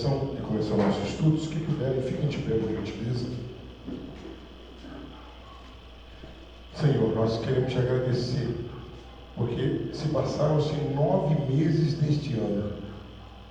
oração e começar nossos estudos. Que puderem, fiquem de pé, por gentileza. Senhor, nós queremos te agradecer, porque se passaram-se 9 meses deste ano,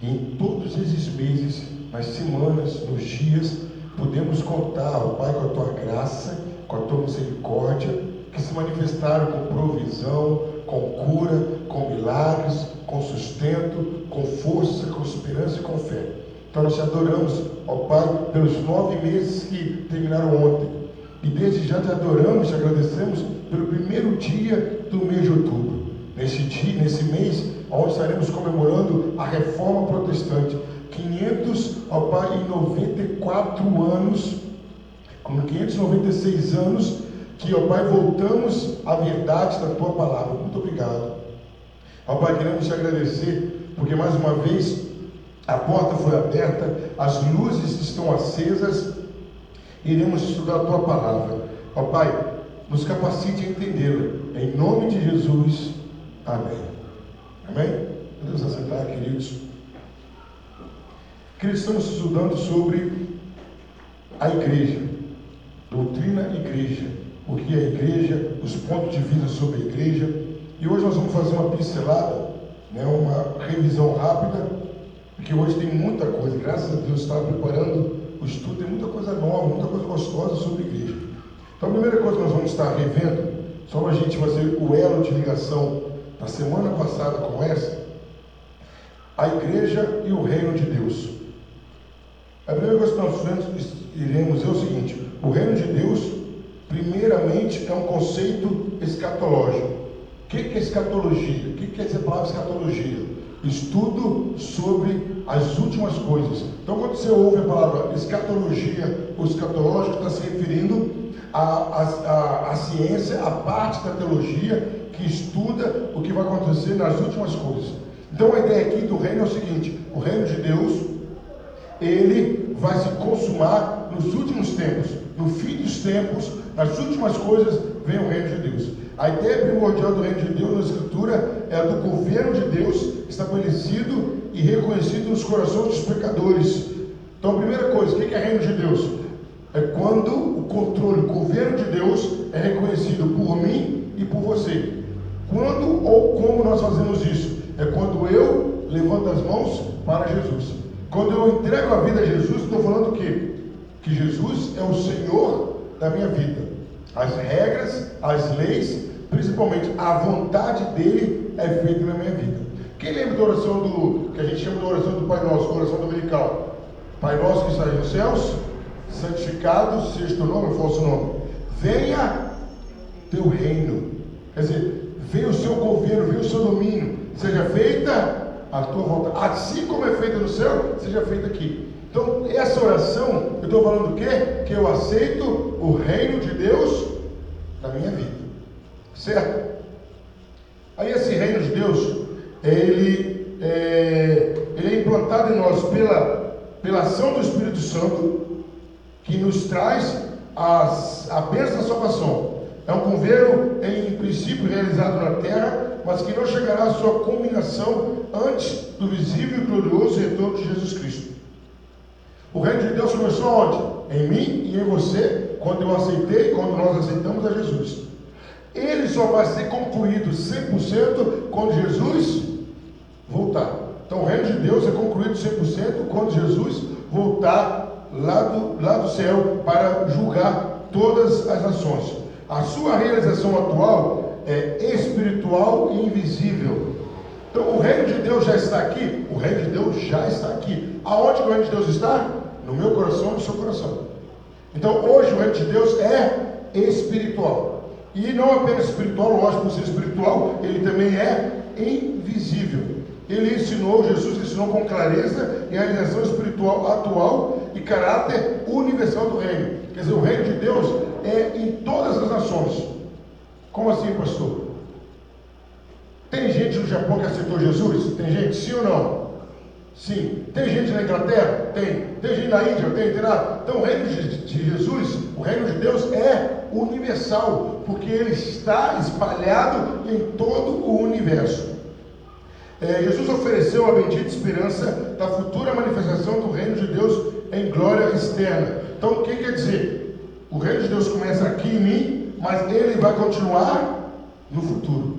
e em todos esses meses, nas semanas, nos dias, podemos contar, ó Pai, com a tua graça, com a tua misericórdia, que se manifestaram com provisão, com cura, com milagres, com sustento, com força, com esperança e com fé. Então nós te adoramos, ó Pai, pelos 9 meses que terminaram ontem. E desde já te adoramos, te agradecemos pelo primeiro dia do mês de outubro. Nesse mês, onde estaremos comemorando a Reforma Protestante. 594 anos, com 596 anos, que, ó Pai, voltamos à verdade da Tua Palavra. Muito obrigado. Ó Pai, queremos te agradecer, porque mais uma vez a porta foi aberta, as luzes estão acesas, iremos estudar a Tua Palavra. Ó Pai, nos capacite a entendê-la. Em nome de Jesus, amém. Amém? Podemos assentar, queridos. Queridos, estamos estudando sobre a igreja, doutrina igreja, o que é a igreja, os pontos de vista sobre a igreja. E hoje nós vamos fazer uma pincelada, uma revisão rápida, porque hoje tem muita coisa. Graças a Deus, estava preparando o estudo, tem muita coisa nova, muita coisa gostosa sobre a igreja. Então a primeira coisa que nós vamos estar revendo, só para a gente fazer o elo de ligação da semana passada com essa, a igreja e o reino de Deus. A primeira coisa que nós iremos é o seguinte: o reino de Deus, primeiramente, é um conceito escatológico. O que é escatologia? O que quer dizer a palavra escatologia? Estudo sobre as últimas coisas. Então, quando você ouve a palavra escatologia ou escatológico, está se referindo à ciência, à parte da teologia que estuda o que vai acontecer nas últimas coisas. Então, a ideia aqui do reino é o seguinte: o reino de Deus, ele vai se consumar nos últimos tempos, no fim dos tempos, nas últimas coisas, vem o reino de Deus. A ideia primordial do reino de Deus na Escritura é a do governo de Deus estabelecido e reconhecido nos corações dos pecadores. Então, a primeira coisa, o que é reino de Deus? É quando o controle, o governo de Deus é reconhecido por mim e por você. Quando ou como nós fazemos isso? É quando eu levanto as mãos para Jesus. Quando eu entrego a vida a Jesus, estou falando o quê? Que Jesus é o Senhor da minha vida. As regras, as leis, principalmente a vontade dele é feita na minha vida. Quem lembra da oração que a gente chama de oração do Pai Nosso, oração dominical? Pai Nosso que estás nos céus, santificado seja teu nome, falso nome. Venha teu reino. Quer dizer, venha o seu governo, venha o seu domínio. Seja feita a tua vontade, assim como é feita no céu, seja feita aqui. Então, essa oração, eu estou falando o quê? Que eu aceito o reino de Deus na minha vida, certo? Aí esse reino de Deus, ele é implantado em nós pela ação do Espírito Santo, que nos traz a bênção da salvação. É um governo, em princípio, realizado na terra, mas que não chegará à sua culminação antes do visível e glorioso retorno de Jesus Cristo. O reino de Deus começou onde? Em mim e em você, quando eu aceitei, quando nós aceitamos a Jesus. Ele só vai ser concluído 100% quando Jesus voltar. Então o reino de Deus é concluído 100% quando Jesus voltar lá do céu para julgar todas as nações. A sua realização atual é espiritual e invisível. Então o reino de Deus já está aqui? O reino de Deus já está aqui. Aonde o reino de Deus está? No meu coração e no seu coração. Então hoje o reino de Deus é espiritual. E não apenas espiritual, lógico, por ser espiritual, ele também é invisível. Jesus ensinou com clareza e a realização espiritual atual e caráter universal do reino. Quer dizer, o reino de Deus é em todas as nações. Como assim, pastor? Tem gente no Japão que aceitou Jesus? Tem gente? Sim ou não? Sim. Tem gente na Inglaterra? Tem. Tem gente na Índia? Tem nada. Então o reino de Jesus, o reino de Deus é universal, porque ele está espalhado em todo o universo. Jesus ofereceu a bendita esperança da futura manifestação do reino de Deus em glória externa. Então, o que quer dizer? O reino de Deus começa aqui em mim, mas ele vai continuar no futuro.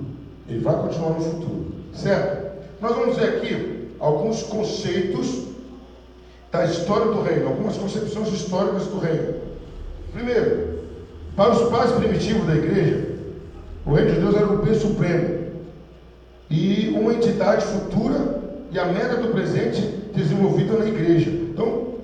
Ele vai continuar no futuro, certo? Nós vamos ver aqui alguns conceitos da história do reino, algumas concepções históricas do reino. Primeiro, para os pais primitivos da igreja, o reino de Deus era o bem supremo e uma entidade futura e a meta do presente desenvolvida na igreja. Então,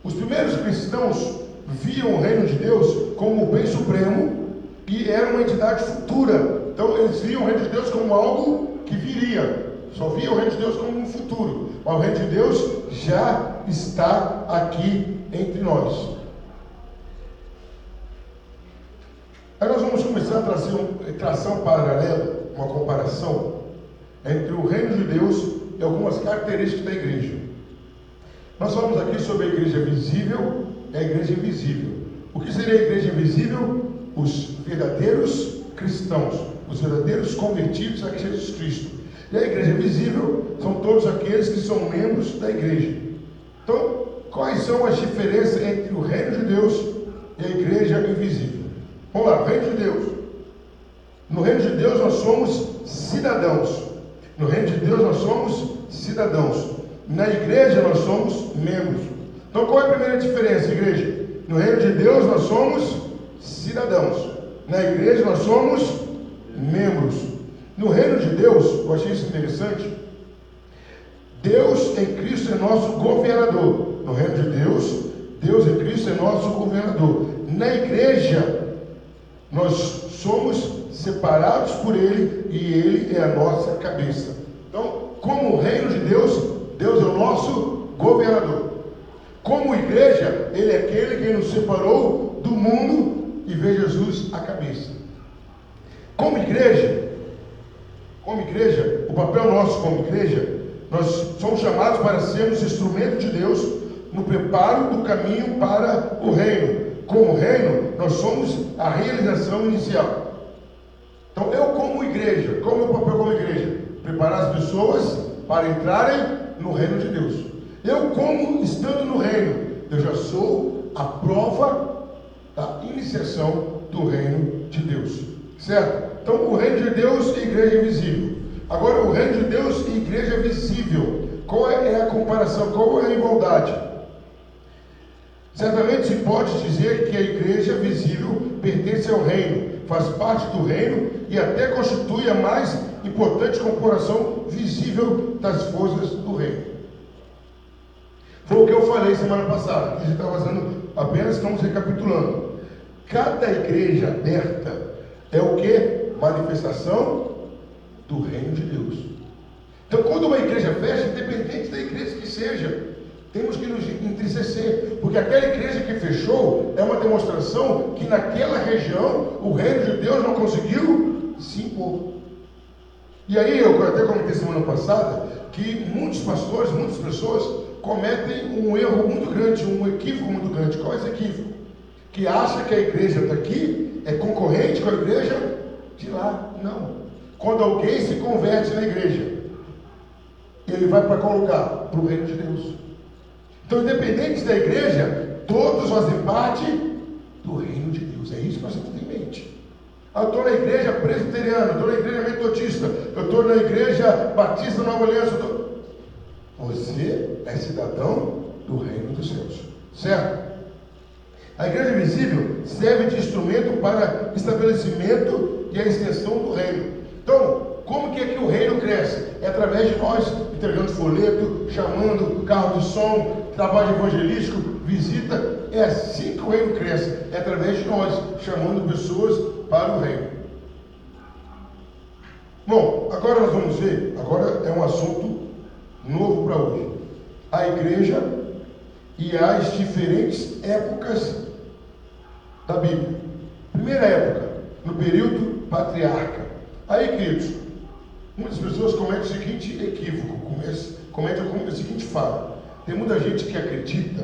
os primeiros cristãos viam o reino de Deus como o bem supremo e era uma entidade futura. Então, eles viam o reino de Deus como algo que viria. Só viam o reino de Deus como um futuro. Mas o reino de Deus já está aqui entre nós. Aí nós vamos começar a traçar um paralelo, uma comparação entre o reino de Deus e algumas características da igreja. Nós falamos aqui sobre a igreja visível e a igreja invisível. O que seria a igreja invisível? Os verdadeiros cristãos, os verdadeiros convertidos a Jesus Cristo. E a igreja visível são todos aqueles que são membros da igreja. Então, quais são as diferenças entre o reino de Deus e a igreja invisível? Vamos lá, reino de Deus. No reino de Deus nós somos cidadãos. No reino de Deus nós somos cidadãos. Na igreja nós somos membros. Então qual é a primeira diferença, igreja? No reino de Deus nós somos cidadãos. Na igreja nós somos membros. No reino de Deus, eu achei isso interessante. Deus em Cristo é nosso governador. No reino de Deus, Deus em Cristo é nosso governador. Na igreja, nós somos separados por Ele e Ele é a nossa cabeça. Então, como o reino de Deus, Deus é o nosso governador. Como igreja, Ele é aquele que nos separou do mundo e vê Jesus a cabeça. Como igreja, o papel nosso como igreja, nós somos chamados para sermos instrumento de Deus no preparo do caminho para o reino. Como reino, nós somos a realização inicial. Então, eu como igreja, qual é o meu papel como igreja? Preparar as pessoas para entrarem no reino de Deus. Eu como estando no reino, eu já sou a prova da iniciação do reino de Deus. Certo? Então, o reino de Deus e igreja invisível. Agora, o reino de Deus e igreja visível. Qual é a comparação? Qual é a igualdade? Certamente se pode dizer que a igreja visível pertence ao reino, faz parte do reino e até constitui a mais importante corporação visível das forças do reino. Foi o que eu falei semana passada, que a gente está fazendo, apenas estamos recapitulando. Cada igreja aberta é o que? Manifestação do reino de Deus. Então, quando uma igreja fecha, independente da igreja que seja, temos que nos entristecer, porque aquela igreja que fechou é uma demonstração que naquela região o reino de Deus não conseguiu se impor. E aí eu até comentei semana passada que muitos pastores, muitas pessoas cometem um erro muito grande, um equívoco muito grande. Qual é esse equívoco? Que acha que a igreja daqui é concorrente com a igreja de lá. Não. Quando alguém se converte na igreja, ele vai para qual lugar? Para o reino de Deus. Então, independente da igreja, todos fazem parte do reino de Deus. É isso que nós temos em mente. Eu estou na igreja presbiteriana, eu estou na igreja metodista, eu estou na igreja batista Nova Aliança. Você é cidadão do reino dos céus. Certo? A igreja visível serve de instrumento para estabelecimento e a extensão do reino. Então, como que é que o reino cresce? É através de nós entregando folheto, chamando carro de som, trabalho evangelístico, visita. É assim que o reino cresce. É através de nós, chamando pessoas para o reino. Bom, agora nós vamos ver, agora é um assunto novo para hoje. A igreja e as diferentes épocas da Bíblia. Primeira época, no período patriarca. Aí, queridos, muitas pessoas cometem o seguinte equívoco, cometem a seguinte fala. Tem muita gente que acredita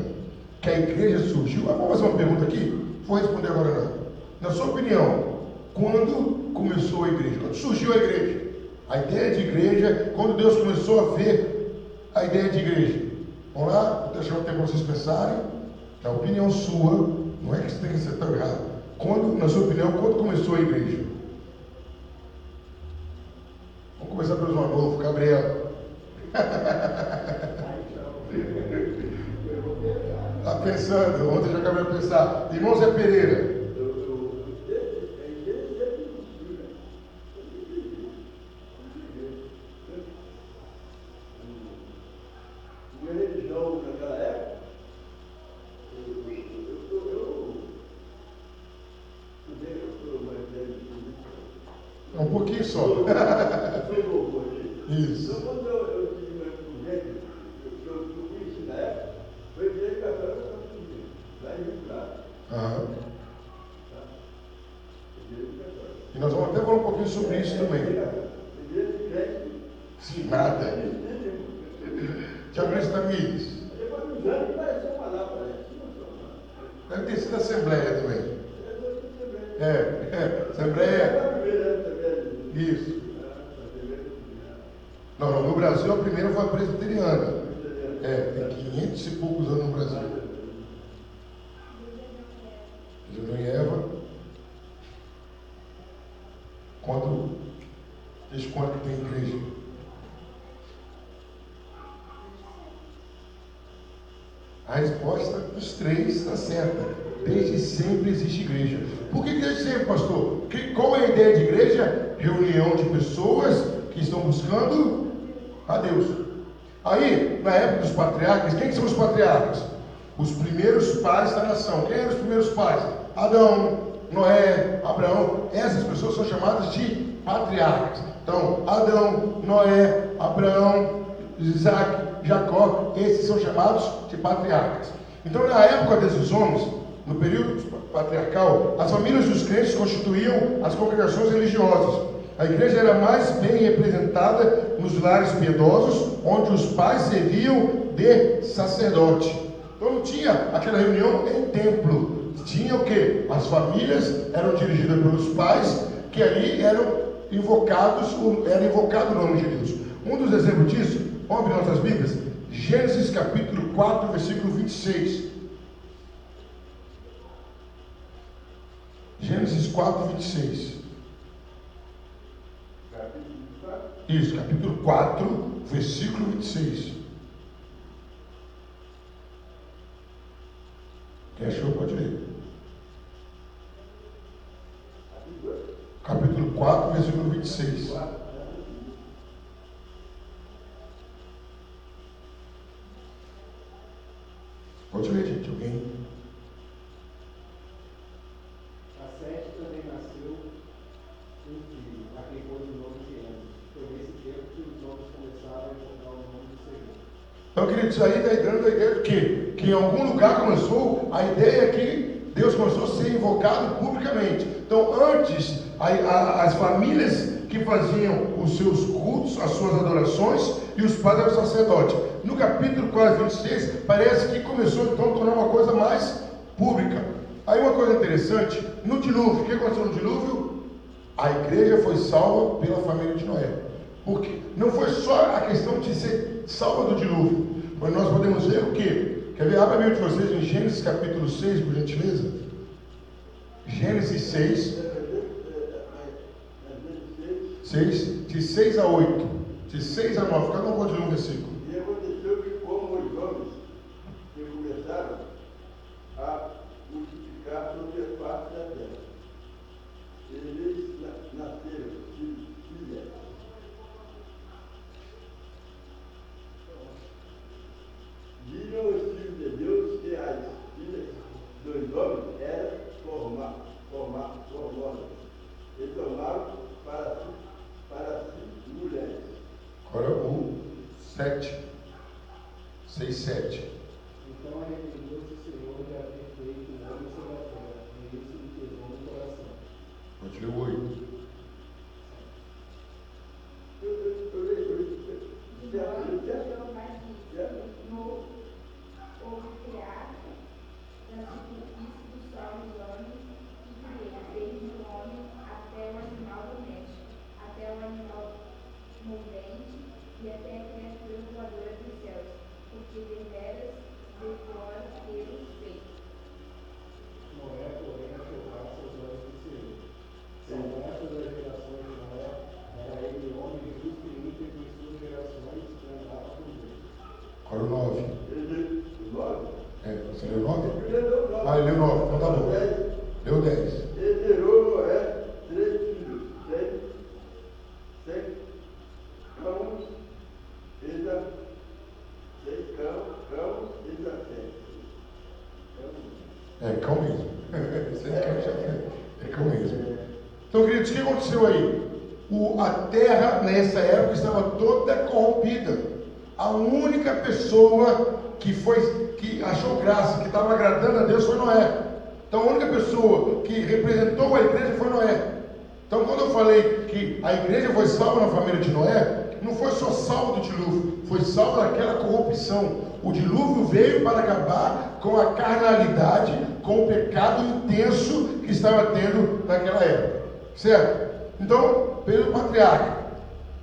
que a igreja surgiu. Vamos fazer uma pergunta aqui? Vou responder agora não. Na sua opinião, quando começou a igreja? Quando surgiu a igreja? A ideia de igreja, quando Deus começou a ver a ideia de igreja. Vamos lá, vou deixar um tempo para vocês pensarem. É a opinião sua, não é que você tem que acertar ou errado. Quando, na sua opinião, quando começou a igreja? Vamos começar pelos mais novos, Gabriel. Está pensando, ontem já acabei de pensar. Irmão Zé Pereira. Um pouquinho só. Isso. Então, quando eu tive uma gente, eu conheci na época, foi a igreja católica lá em Rio Claro. E nós vamos até falar um pouquinho sobre isso também. Sim, nada. Tiago Luiz Tamires. Deve ter sido a Assembleia também. Assembleia. Isso. Não, no Brasil a primeira foi a presbiteriana. Tem 500 e poucos anos no Brasil. Adão e Eva. Desde quando que tem igreja? A resposta dos três está certa. Desde sempre existe igreja. Por que desde sempre, pastor? Qual é a ideia de igreja? Reunião de pessoas que estão buscando a Deus. Aí, na época dos patriarcas, quem são os patriarcas? Os primeiros pais da nação. Quem eram os primeiros pais? Adão, Noé, Abraão. Essas pessoas são chamadas de patriarcas. Então, Adão, Noé, Abraão, Isaac, Jacó, esses são chamados de patriarcas. Então, na época desses homens, no período patriarcal, as famílias dos crentes constituíam as congregações religiosas. A igreja era mais bem representada nos lares piedosos, onde os pais serviam de sacerdote. Então não tinha aquela reunião em templo. Tinha o quê? As famílias eram dirigidas pelos pais, que ali era invocado o nome de Deus. Um dos exemplos disso, vamos abrir nossas Bíblias, Gênesis capítulo 4, versículo 26. Gênesis 4, 26. Isso, capítulo 4, versículo 26. Quem achou pode ler. Capítulo 4, versículo 26. Pode ler, gente, alguém? A Sete também nasceu um filho, a quem pôs o nome de Enos. Foi nesse tempo que os homens começaram a invocar o nome do Senhor. Então, querido, isso aí está dando a ideia do quê? Que em algum lugar começou, a ideia é que Deus começou a ser invocado publicamente. Então, antes, as famílias que faziam os seus cultos, as suas adorações, e os pais eram sacerdotes. No capítulo 4, 26, parece que começou então a tornar uma coisa mais pública. Aí uma coisa interessante, no dilúvio, o que aconteceu no dilúvio? A igreja foi salva pela família de Noé. Porque não foi só a questão de ser salva do dilúvio, mas nós podemos ver o quê? Quer ver? Abra a Bíblia de vocês em Gênesis capítulo 6, por gentileza. Gênesis 6. 6, de 6 a 8, de 6 a 9, cada um pode ler um versículo. E aconteceu que, como os homens que começaram a multiplicar sobre a face da terra, eles nasceram filhas. Viram os filhos de Deus que as filhas dos homens eram formosas e tomaram para si mulheres. Agora o 7, 6, 7. Então arrependeu-se o Senhor de haver feito o homem sobre a terra, e isso lhe pesou no coração. Pode ler o 8. leu 9? Ah, ele leu 9, então tá bom. Leu 10. Ele gerou Noé 3 filhos, 6 cãos e da 6 cãos e da 7. É cão mesmo. É cão mesmo. Então, queridos, o que aconteceu aí? A terra, nessa época, estava toda corrompida. A única pessoa que achou graça, que estava agradando a Deus, foi Noé. Então, a única pessoa que representou a igreja foi Noé. Então, quando eu falei que a igreja foi salva na família de Noé, não foi só salvo do dilúvio, foi salvo daquela corrupção. O dilúvio veio para acabar com a carnalidade, com o pecado intenso que estava tendo naquela época. Certo? Então, período patriarca,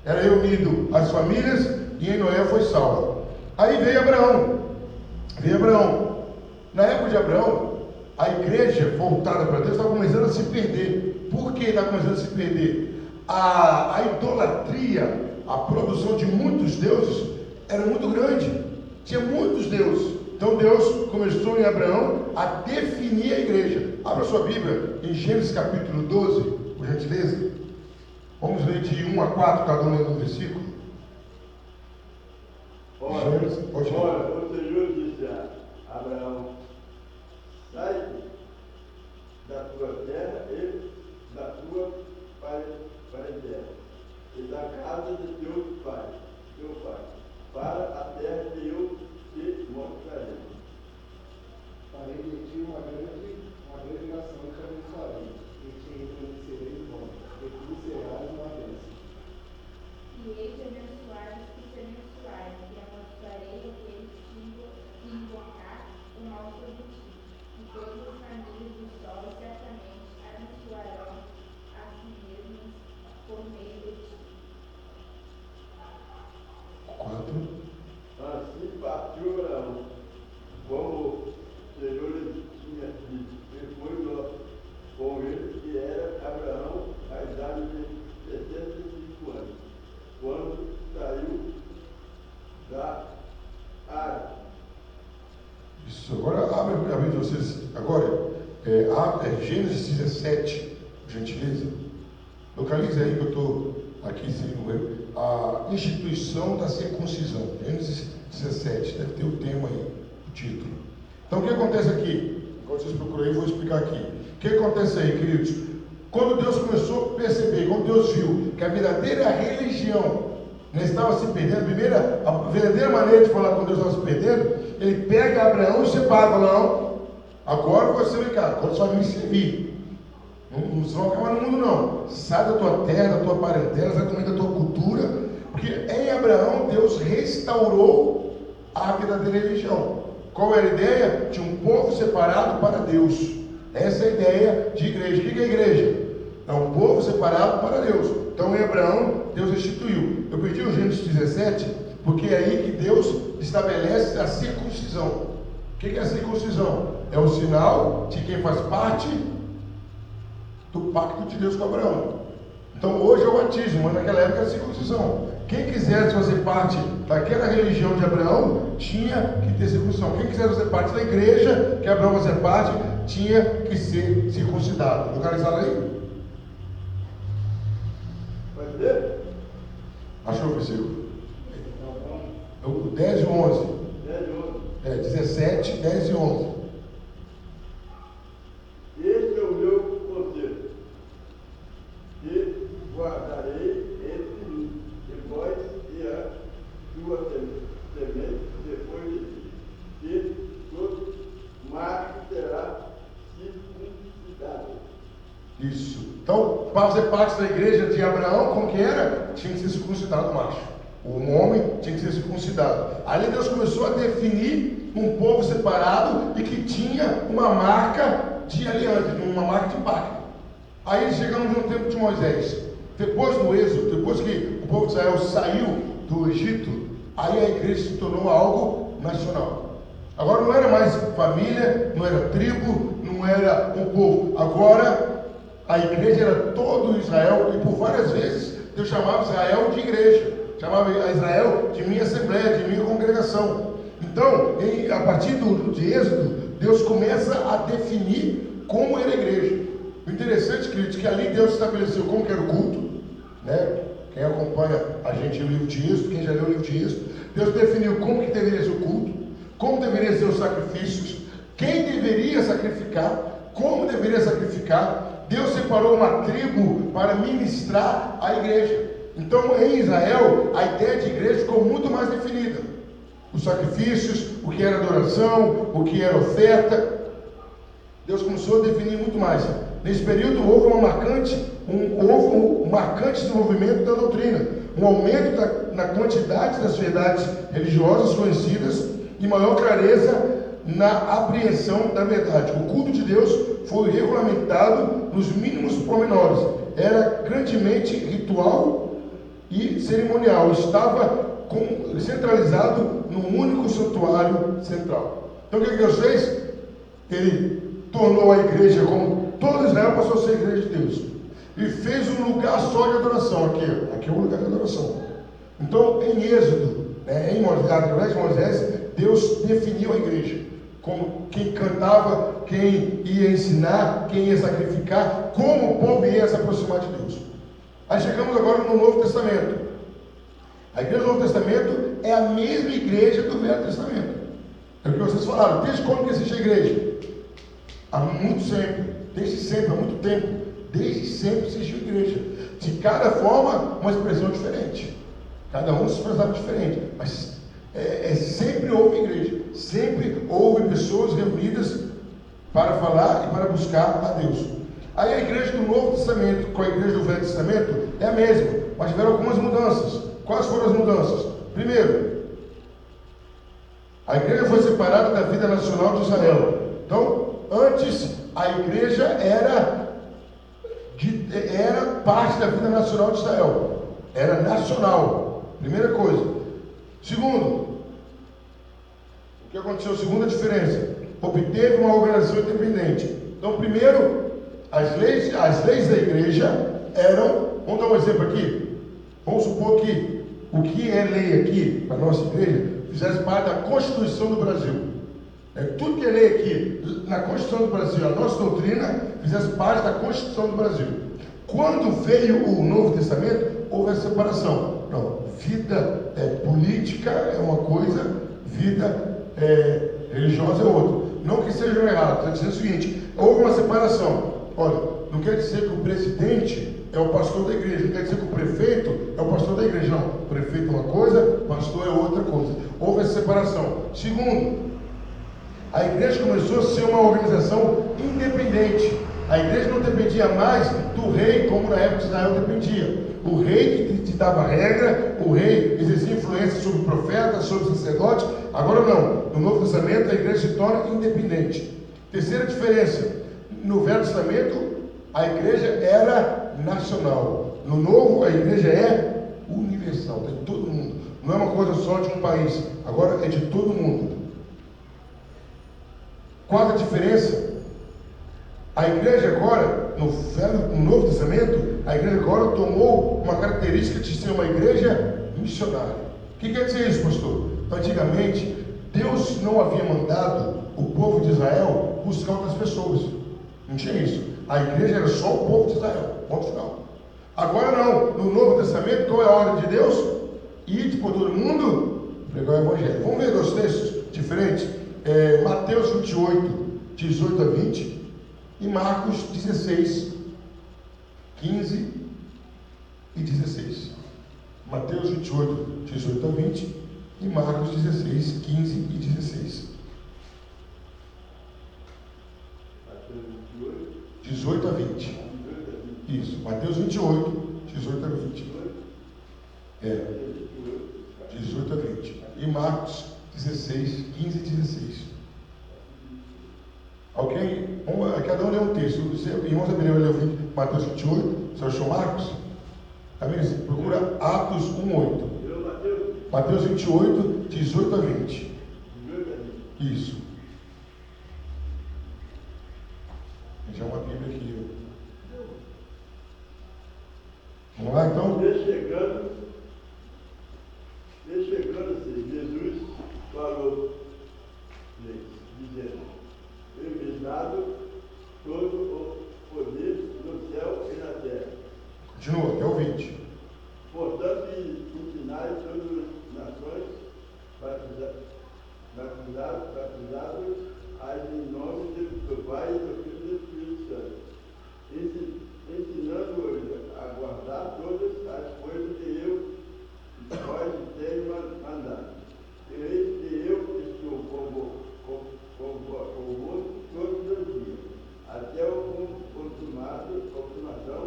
era reunido as famílias e em Noé foi salvo. Aí veio Abraão. Na época de Abraão, a igreja voltada para Deus estava começando a se perder. Por que estava começando a se perder? A idolatria, a produção de muitos deuses era muito grande. Tinha muitos deuses. Então Deus começou em Abraão a definir a igreja. Abra sua Bíblia em Gênesis capítulo 12, por gentileza. Vamos ler de 1 a 4, cada um lendo um versículo. Ora, o Senhor disse a Abraão: sai da tua terra e da tua parentela e da casa de teu pai, para a terra que eu te mostrarei. Farei de ti uma grande nação e te abençoarei, e te engrandecerei o nome, e tu serás uma bênção. E hei de abençoar os que te abençoarem, e amaldiçoarei aqueles que invocar o mal sobre ti. E todas as famílias do sol certamente abençoarão a si mesmas por meio de ti. 4. Assim partiu Abraão, como o Senhor lhe tinha dito, e foi Ló com ele, que era Abraão a idade de 75 anos, quando saiu da Área. Isso, agora abre a Bíblia de vocês. Agora, Gênesis 17, por gentileza. Localize aí que eu estou aqui sem o erro. A instituição da circuncisão. Gênesis 17, deve ter o tema aí, o título. Então, o que acontece aqui? Enquanto vocês procuram aí, eu vou explicar aqui. O que acontece aí, queridos? Quando Deus começou a perceber, quando Deus viu que a verdadeira religião estava se perdendo, a verdadeira maneira de falar com Deus estava se perdendo, ele pega Abraão e separa, fala: não, agora você vem cá, agora você vai me servir. Não vão acabar no mundo, não. Sai da tua terra, da tua parentela, sai também da tua cultura, porque em Abraão Deus restaurou a verdadeira religião. Qual era a ideia? De um povo separado para Deus. Essa é a ideia de igreja. O que é a igreja? É um povo separado para Deus. Então em Abraão Deus restituiu. Eu pedi o Gênesis 17, porque é aí que Deus estabelece a circuncisão. O que é a circuncisão? É o sinal de quem faz parte do pacto de Deus com Abraão. Então hoje é o batismo, mas naquela época era a circuncisão. Quem quisesse fazer parte daquela religião de Abraão, tinha que ter circuncisão. Quem quisesse fazer parte da igreja que Abraão fazia parte, tinha que ser circuncidado. Localizado aí? Pode ler? Achou o versículo? O 10 e 11. 10 e 11. 17, 10 e 11. Este é o meu conselho, que guardarei entre mim e vós e a tua semente depois de ti, que todo macho será circuncidado. Isso. Então, para fazer parte da igreja de Abraão, como que era? Tinha que ser circuncidado o macho. O homem tinha que ser circuncidado. Ali Deus começou a definir um povo separado e que tinha uma marca de aliança, uma marca de pacto. Aí chegamos no tempo de Moisés. Depois do êxodo, depois que o povo de Israel saiu do Egito, aí a igreja se tornou algo nacional. Agora não era mais família, não era tribo, não era um povo. Agora a igreja era todo Israel, e por várias vezes Deus chamava Israel de igreja, chamava Israel de minha assembleia, de minha congregação. Então, a partir de Êxodo, Deus começa a definir como era a igreja. O interessante, queridos, que ali Deus estabeleceu como que era o culto, né? Quem acompanha a gente no livro de Êxodo, quem já leu o livro de Êxodo, Deus definiu como que deveria ser o culto, como deveria ser os sacrifícios, quem deveria sacrificar, como deveria sacrificar. Deus separou uma tribo para ministrar a igreja. Então, em Israel, a ideia de igreja ficou muito mais definida. Os sacrifícios, o que era adoração, o que era oferta. Deus começou a definir muito mais. Nesse período houve um marcante desenvolvimento da doutrina, um aumento na quantidade das verdades religiosas conhecidas e maior clareza na apreensão da verdade. O culto de Deus foi regulamentado nos mínimos pormenores. Era grandemente ritual e cerimonial. Estava centralizado num único santuário central. Então o que Deus fez? Ele tornou a igreja, como todo Israel passou a ser a igreja de Deus, e fez um lugar só de adoração. Aqui é um lugar de adoração. Então, em Êxodo, em Moisés, através de Moisés, Deus definiu a igreja como quem cantava, quem ia ensinar, quem ia sacrificar, como o povo ia se aproximar de Deus. Aí chegamos agora no Novo Testamento. A igreja do Novo Testamento é a mesma igreja do Velho Testamento. É o que vocês falaram. Desde quando que existe a igreja? Há muito sempre. Desde sempre, há muito tempo. Desde sempre existiu igreja. De cada forma, uma expressão diferente. Cada um se expressava diferente. Mas sempre houve igreja. Sempre houve pessoas reunidas para falar e para buscar a Deus. Aí a igreja do Novo Testamento com a igreja do Velho Testamento é a mesma, mas tiveram algumas mudanças. Quais foram as mudanças? Primeiro, a igreja foi separada da vida nacional de Israel. Então, antes a igreja era parte da vida nacional de Israel. Era nacional. Primeira coisa. Segundo, o que aconteceu? Segunda diferença, obteve uma organização independente. Então, primeiro, as leis da igreja eram, vamos dar um exemplo aqui. Vamos supor que o que é lei aqui para a nossa igreja fizesse parte da Constituição do Brasil. Tudo que é lei aqui na Constituição do Brasil, a nossa doutrina, fizesse parte da Constituição do Brasil. Quando veio o Novo Testamento, houve a separação. Não, vida política é uma coisa, vida religiosa é outra. Não que sejam errados, está dizendo o seguinte: houve uma separação. Olha, não quer dizer que o presidente é o pastor da igreja, não quer dizer que o prefeito é o pastor da igreja. Não, o prefeito é uma coisa, o pastor é outra coisa. Houve essa separação. Segundo, a igreja começou a ser uma organização independente. A igreja não dependia mais do rei, como na época de Israel dependia. O rei que dava regra, o rei exercia influência sobre o profeta, sobre o sacerdote. Agora não. No Novo Testamento a igreja se torna independente. Terceira diferença: no Velho Testamento a igreja era nacional. No Novo a igreja é universal, tem todo mundo. Não é uma coisa só de um país, agora é de todo mundo. Quarta diferença: a igreja agora, no Novo Testamento, a igreja agora tomou uma característica de ser uma igreja missionária. O que quer dizer isso, pastor? Antigamente, Deus não havia mandado o povo de Israel buscar outras pessoas. Não tinha isso. A igreja era só o povo de Israel. Ponto final. Agora não. No Novo Testamento, qual é a ordem de Deus? Ir por todo mundo, pregar o Evangelho. Vamos ver dois textos diferentes. Mateus 28, 18 a 20 e Marcos 16, 15 e 16. Mateus 28, 18 a 20 e Marcos 16, 15 e 16. 18 a 20. Isso, Mateus 28, 18 a 20. 18 a 20. E Marcos 16, 15 e 16. Ok? Cada um lê um texto. Irmãos Abelhão leu Mateus 28. Você achou Marcos? Tá vendo? Procura Atos 1:8. Mateus 28, 18 a 20. Isso. Já uma Bíblia aqui. Vamos lá então? Chegando assim, Jesus falou, dizendo: dado todo o poder no céu e na terra. Continua, até o 20. Portanto, ensinai todas as nações, batizados em nome do Pai e do Filho e do Espírito Santo, ensinando-os a guardar todas as coisas que eu vós tenho mandado. E eis que eu estou convosco todos os dias, até a consumação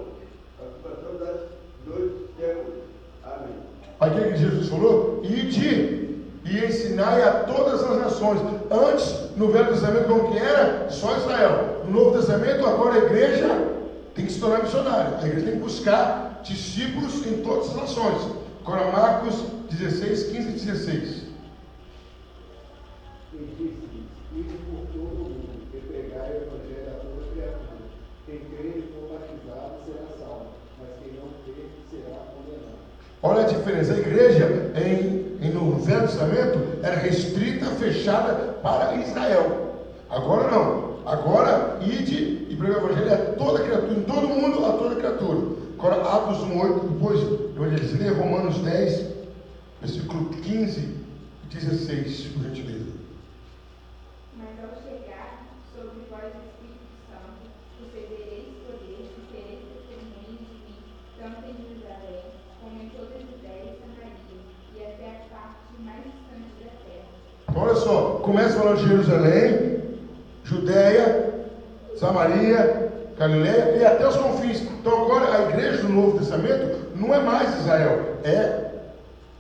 das 2 séculos. Amém. Aqui que Jesus falou, ide e ensinai a todas as nações. Antes, no Velho Testamento, como que era? Só Israel. No Novo Testamento, agora a igreja tem que se tornar missionária. A igreja tem que buscar discípulos em todas as nações. Agora Marcos 16, 15 e 16. E disse-lhes: ide por todo o mundo, e pregai o evangelho a toda criatura. Quem crer e for batizado será salvo, mas quem não crer será condenado. Olha a diferença. A igreja no Velho Testamento era restrita, fechada para Israel. Agora não. Agora ide e pregai o evangelho a toda criatura, em todo mundo, a toda criatura. Agora Atos 1:8, depois eu lê Romanos 10, versículo 15 e 16, por gentileza. Mas ao chegar sobre vós o Espírito Santo, recebereis poder e sereis testemunhas de mim, tanto em Jerusalém, como em toda a Judéia e Samaria, e até a parte mais distante da terra. Então, olha só, começa falando de Jerusalém, Judéia, Samaria, Galileia e até os confins. Então agora a igreja do Novo Testamento não é mais Israel, é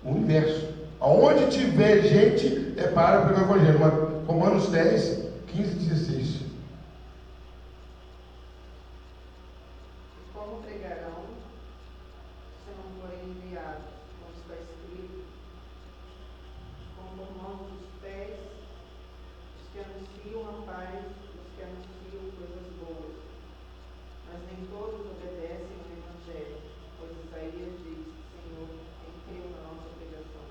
o universo. Aonde tiver gente é para pregar o evangelho. Mas Romanos 10, 15 e 16. Como pregarão se não forem enviados, como está escrito, como mãos dos pés, os que anunciam a paz, os que anunciam coisas boas. Mas nem todos obedecem ao Evangelho, pois Isaías diz: Senhor, quem creu na nossa pregação?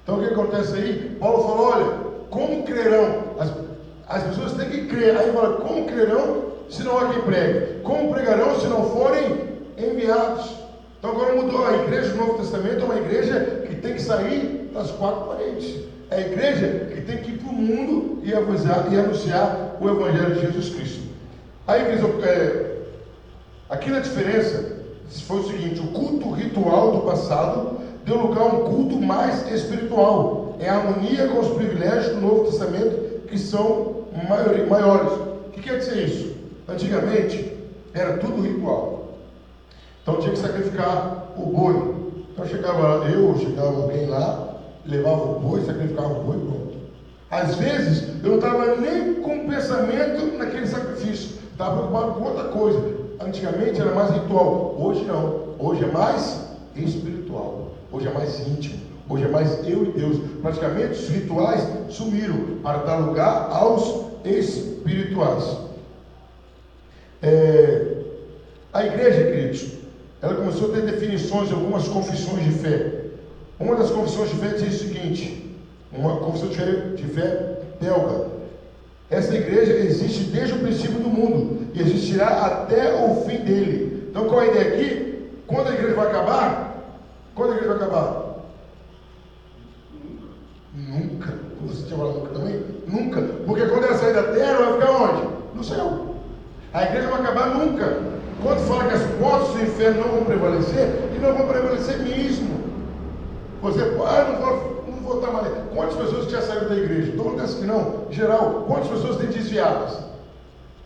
Então o que acontece aí? Paulo falou, olha, como crerão? As pessoas têm que crer. Aí fala, como crerão se não há quem pregue? Como pregarão se não forem enviados? Então agora mudou. A igreja do Novo Testamento é uma igreja que tem que sair das 4 paredes. É a igreja que tem que ir para o mundo e avisar e anunciar o Evangelho de Jesus Cristo. Aí, aqui na diferença foi o seguinte: o culto ritual do passado deu lugar a um culto mais espiritual, em harmonia com os privilégios do Novo Testamento, que são maiores. O que quer dizer isso? Antigamente era tudo ritual, então tinha que sacrificar o boi. Então chegava alguém lá, levava o boi, sacrificava o boi, pronto. Às vezes eu não estava nem com pensamento naquele sacrifício, estava preocupado com outra coisa. Antigamente era mais ritual, hoje não, hoje é mais espiritual, hoje é mais íntimo, hoje é mais eu e Deus. Praticamente os rituais sumiram para dar lugar aos espirituais. A igreja, queridos, ela começou a ter definições de algumas confissões de fé. Uma das confissões de fé diz o seguinte, uma confissão de fé belga: essa igreja existe desde o princípio do mundo e existirá até o fim dele. Então qual é a ideia aqui? Quando a igreja vai acabar? Quando a igreja vai acabar? Nunca. Você tinha falado nunca também? Nunca. Porque quando ela sair da terra, vai ficar onde? No céu. A igreja vai acabar nunca. Quando fala que as portas do inferno não vão prevalecer, e não vão prevalecer mesmo. Você, não vou estar mais. Quantas pessoas já saíram da igreja? Todas que não. Em geral, quantas pessoas têm desviadas?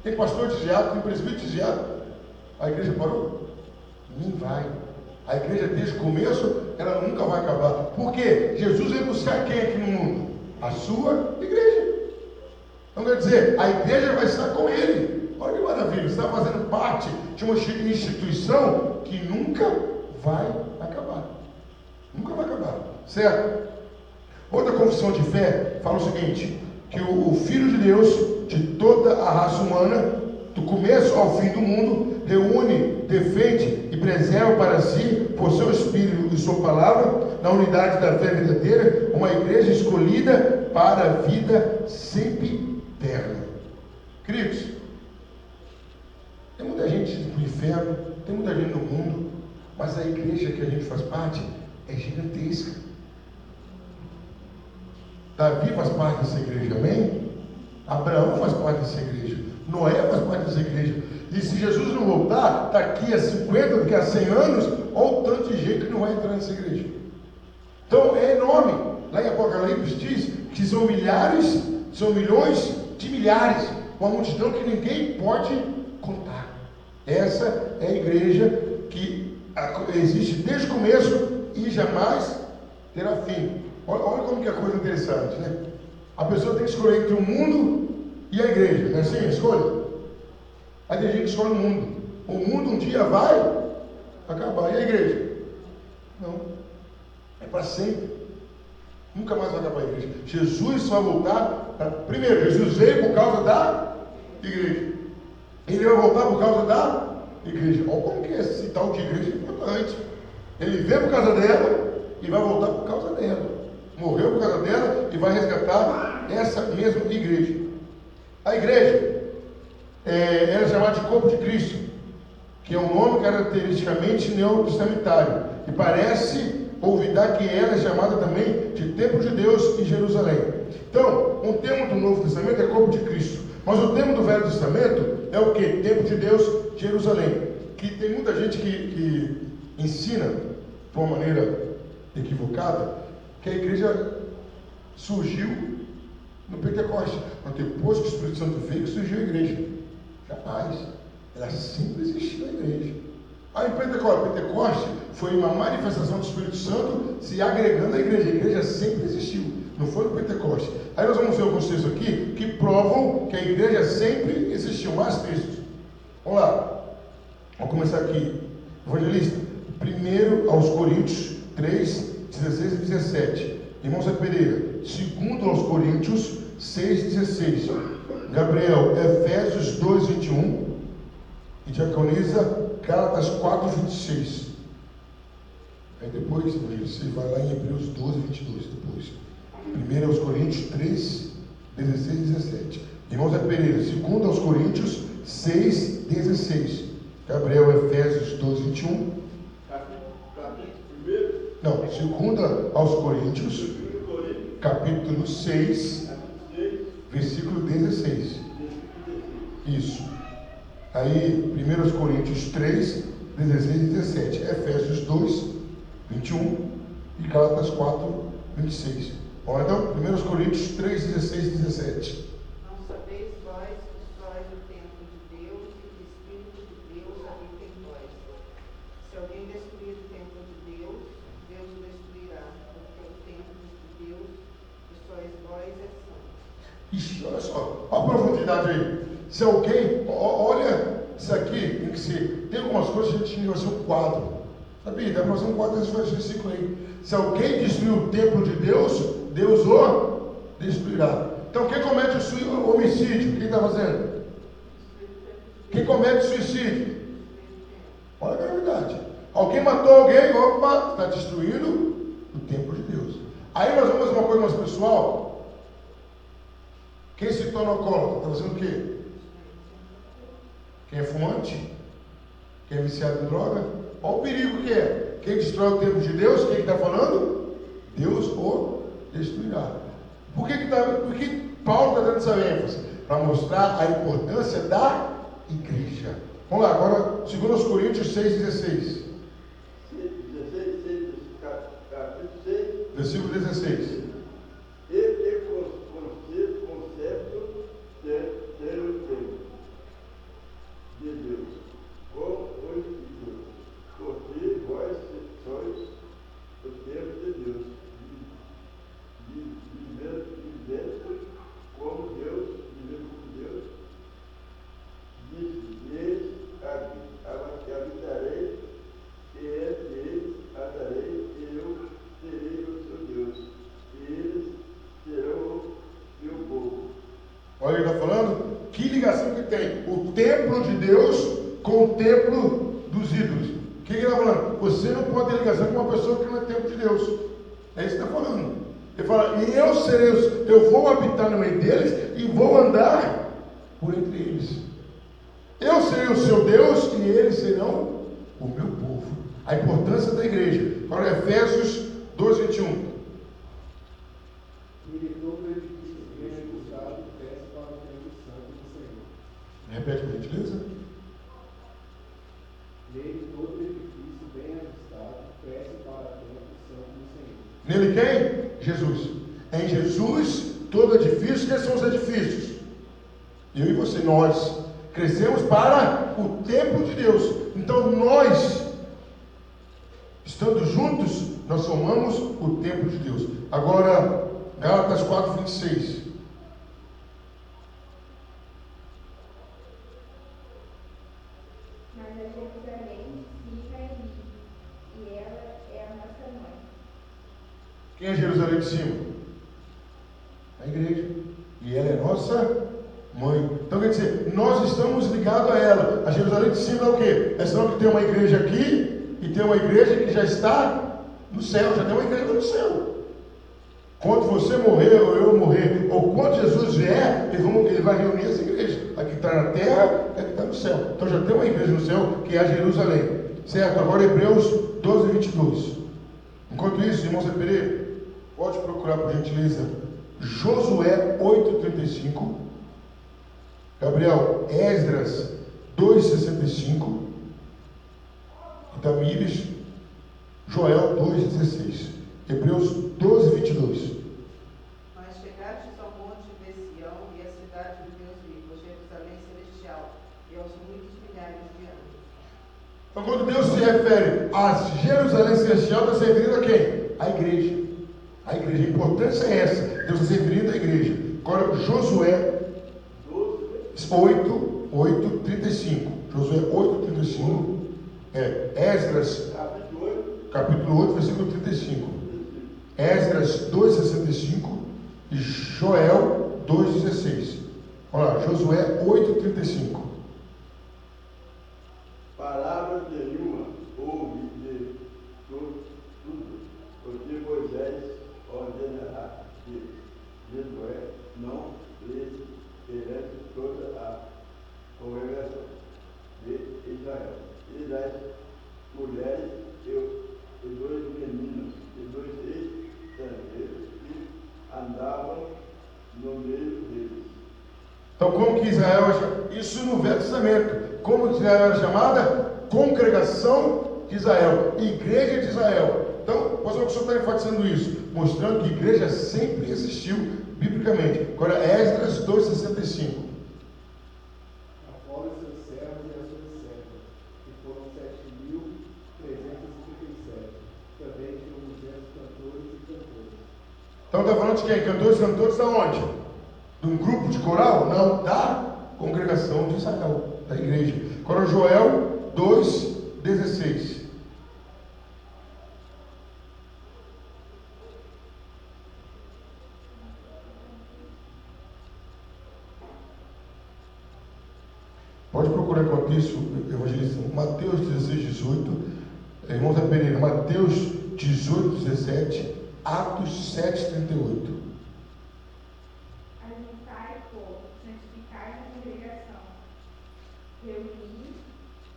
Tem pastor desviado, tem presbítero desviado. A igreja parou? Nem vai. A igreja desde o começo, ela nunca vai acabar. Por quê? Jesus veio buscar quem aqui no mundo? A sua igreja. Então quer dizer, a igreja vai estar com ele. Olha que maravilha, você está fazendo parte de uma instituição que nunca vai acabar. Nunca vai acabar, certo? Outra confissão de fé fala o seguinte: que o Filho de Deus, de toda a raça humana, do começo ao fim do mundo, reúne, defende e preserva para si, por seu Espírito e sua palavra, na unidade da fé verdadeira, uma igreja escolhida para a vida sempre eterna. Queridos, tem muita gente no inferno, tem muita gente no mundo, mas a igreja que a gente faz parte é gigantesca. Davi faz parte dessa igreja, amém? Abraão faz parte dessa igreja, Noé faz parte dessa igreja. E se Jesus não voltar, daqui a 50, daqui a 100 anos, olha o tanto de gente que não vai entrar nessa igreja. Então é enorme. Lá em Apocalipse diz que são milhares, são milhões de milhares, uma multidão que ninguém pode contar. Essa é a igreja que existe desde o começo e jamais terá fim. Olha como que é coisa interessante, né? A pessoa tem que escolher entre o mundo e a igreja, não é assim? Escolha. Aí tem gente que escolhe o mundo. O mundo um dia vai acabar. E a igreja? Não. É para sempre. Nunca mais vai acabar a igreja. Jesus vai voltar. Primeiro, Jesus veio por causa da igreja. Ele vai voltar por causa da igreja. Olha como que é esse tal de igreja importante. Ele veio por causa dela e vai voltar por causa dela. Morreu por causa dela e vai resgatar essa mesma igreja. A igreja era chamada de corpo de Cristo, que é um nome caracteristicamente neotestamentário, e parece olvidar que ela é chamada também de templo de Deus em Jerusalém. Então, um termo do Novo Testamento é corpo de Cristo, mas o termo do Velho Testamento é o que? Templo de Deus, Jerusalém. Que tem muita gente que ensina, de uma maneira equivocada, que a igreja surgiu no Pentecoste, mas depois que o Espírito Santo veio, surgiu a igreja. Jamais. Ela sempre existiu a igreja. Aí em Pentecoste foi uma manifestação do Espírito Santo se agregando à igreja. A igreja sempre existiu, não foi no Pentecoste. Aí nós vamos ver alguns textos aqui que provam que a igreja sempre existiu. Mais textos. Vamos lá. Vamos começar aqui. Evangelista. 1 aos Coríntios 3, 16 e 17. Irmão Zé Pereira. 2 aos Coríntios 6, 16. Gabriel, Efésios 2, 21. E Diaconisa, Gálatas 4, 26. Aí depois, você vai lá em Hebreus 12, 22. Depois. 1 aos Coríntios 3, 16 e 17. Irmão Zé Pereira, 2 aos Coríntios 6, 16. Gabriel, Efésios 12, 21. Não, 2 aos Coríntios, capítulo 6, versículo 16. Isso. Aí, 1 Coríntios 3, 16 e 17. Efésios 2, 21 e Gálatas 4, 26. Olha então, 1 Coríntios 3, 16 e 17. Não sabeis vós que sois o templo de Deus e que o Espírito de Deus habita em vós. Se alguém destruir o templo de Deus, Deus o destruirá, porque o templo de Deus que sois vós é santo. Ixi, olha só, olha a profundidade aí. Se alguém, olha isso aqui, tem que ser, tem algumas coisas que a gente tinha que fazer um quadro. Sabia? Dá para fazer um quadro desse versículo aí. Se alguém destruir o templo de Deus, Deus o destruirá. Então quem comete o homicídio, quem está fazendo? Quem comete suicídio? Olha a gravidade. Alguém matou alguém, opa, está destruindo o templo de Deus. Aí nós vamos fazer uma coisa mais pessoal. Quem se torna alcoólatra, está fazendo o quê? Quem é fumante? Quem é viciado em droga? Olha o perigo que é. Quem destrói o templo de Deus, quem está falando? Deus o destruirá. Por que Paulo está dando essa ênfase? Para mostrar a importância da igreja. Vamos lá, agora 2 Coríntios 6, 16. 16, capítulo 6. Versículo 16. E concepto ter o templo de Deus, com os filhos, porque vós sois o templo de Deus, vivendo como Deus, disse, habitarei, e eles andarei, e eu serei o seu Deus, e eles serão o meu povo. Olha ele está falando, que ligação que tem o templo de Deus com o templo dos ídolos. O que ele está falando? Você não pode ter ligação com uma pessoa que não é templo de Deus. É isso que está falando. Ele fala, e eu vou habitar no meio deles e vou andar por entre eles. Eu serei o seu Deus e eles serão o meu povo. A importância da igreja. Agora, Efésios 12, 21. Ele todo o edifício bem ajustado desce para o templo santo do Senhor. Repete, por gentileza. Nele todo o edifício bem ajustado desce para o templo santo do Senhor. Nele quem? Jesus. Em Jesus, todo edifício, quem são os edifícios? Eu e você, nós crescemos para o templo de Deus. Então nós, estando juntos, nós formamos o templo de Deus. Agora, Gálatas 4, 26. Mas a Jerusalém fica em mim, e ela é a nossa mãe. Quem é Jerusalém de cima? A igreja. E ela é nossa mãe. Então quer dizer, nós estamos ligados a ela. A Jerusalém de cima é o quê? É sinal que tem uma igreja aqui e tem uma igreja que já está no céu, já tem uma igreja no céu. Quando você morrer ou eu morrer, ou quando Jesus vier, ele vai reunir essa igreja. A que está na terra é a que está no céu. Então já tem uma igreja no céu que é a Jerusalém. Certo? Agora Hebreus 12, 22. Enquanto isso, irmão Zé Pereira, pode procurar por gentileza Josué 8,35. Gabriel, Esdras 2,65. E Tamires, Joel 2,16. Hebreus 12, 22. Mas chegastes ao monte de Sião e à cidade do Deus vivo, Jerusalém celestial, e aos muitos milhares de anos. Então, quando Deus se refere a Jerusalém celestial, está se referindo a quem? A igreja. A igreja. A importância é essa. Deus está se referindo à igreja. Agora, Josué 8, 35. Josué 8, 35. Esdras, capítulo 8, versículo 35. Esdras 2,65 e Joel 2,16. Olha lá, Josué 8,35. Palavra nenhuma ouve de tudo, porque Moisés ordenará que Josué não lesse perante toda a congregação de Israel. E das mulheres e dois meninos e dois estrangeiros que andavam no meio deles. Então, como que Israel é chamada? Isso no Velho Testamento. Como Israel era chamada? Congregação de Israel, Igreja de Israel. Então, o senhor está enfatizando isso, mostrando que igreja sempre existiu biblicamente. Agora, Esdras 2,65. Após seus servos e as suas servas, que foram 7.337. Também tinham 200 cantores e cantoras. Então está falando de quem? Cantores da onde? De um grupo de coral? Não, da congregação de Israel, da igreja. Agora Joel 2,16. Pode procurar enquanto isso, evangelista, Mateus 16, 18. Irmão Zé Pereira, Mateus 18, 17. Atos 7, 38. Ajuntai, povo, santificai a congregação. Reuni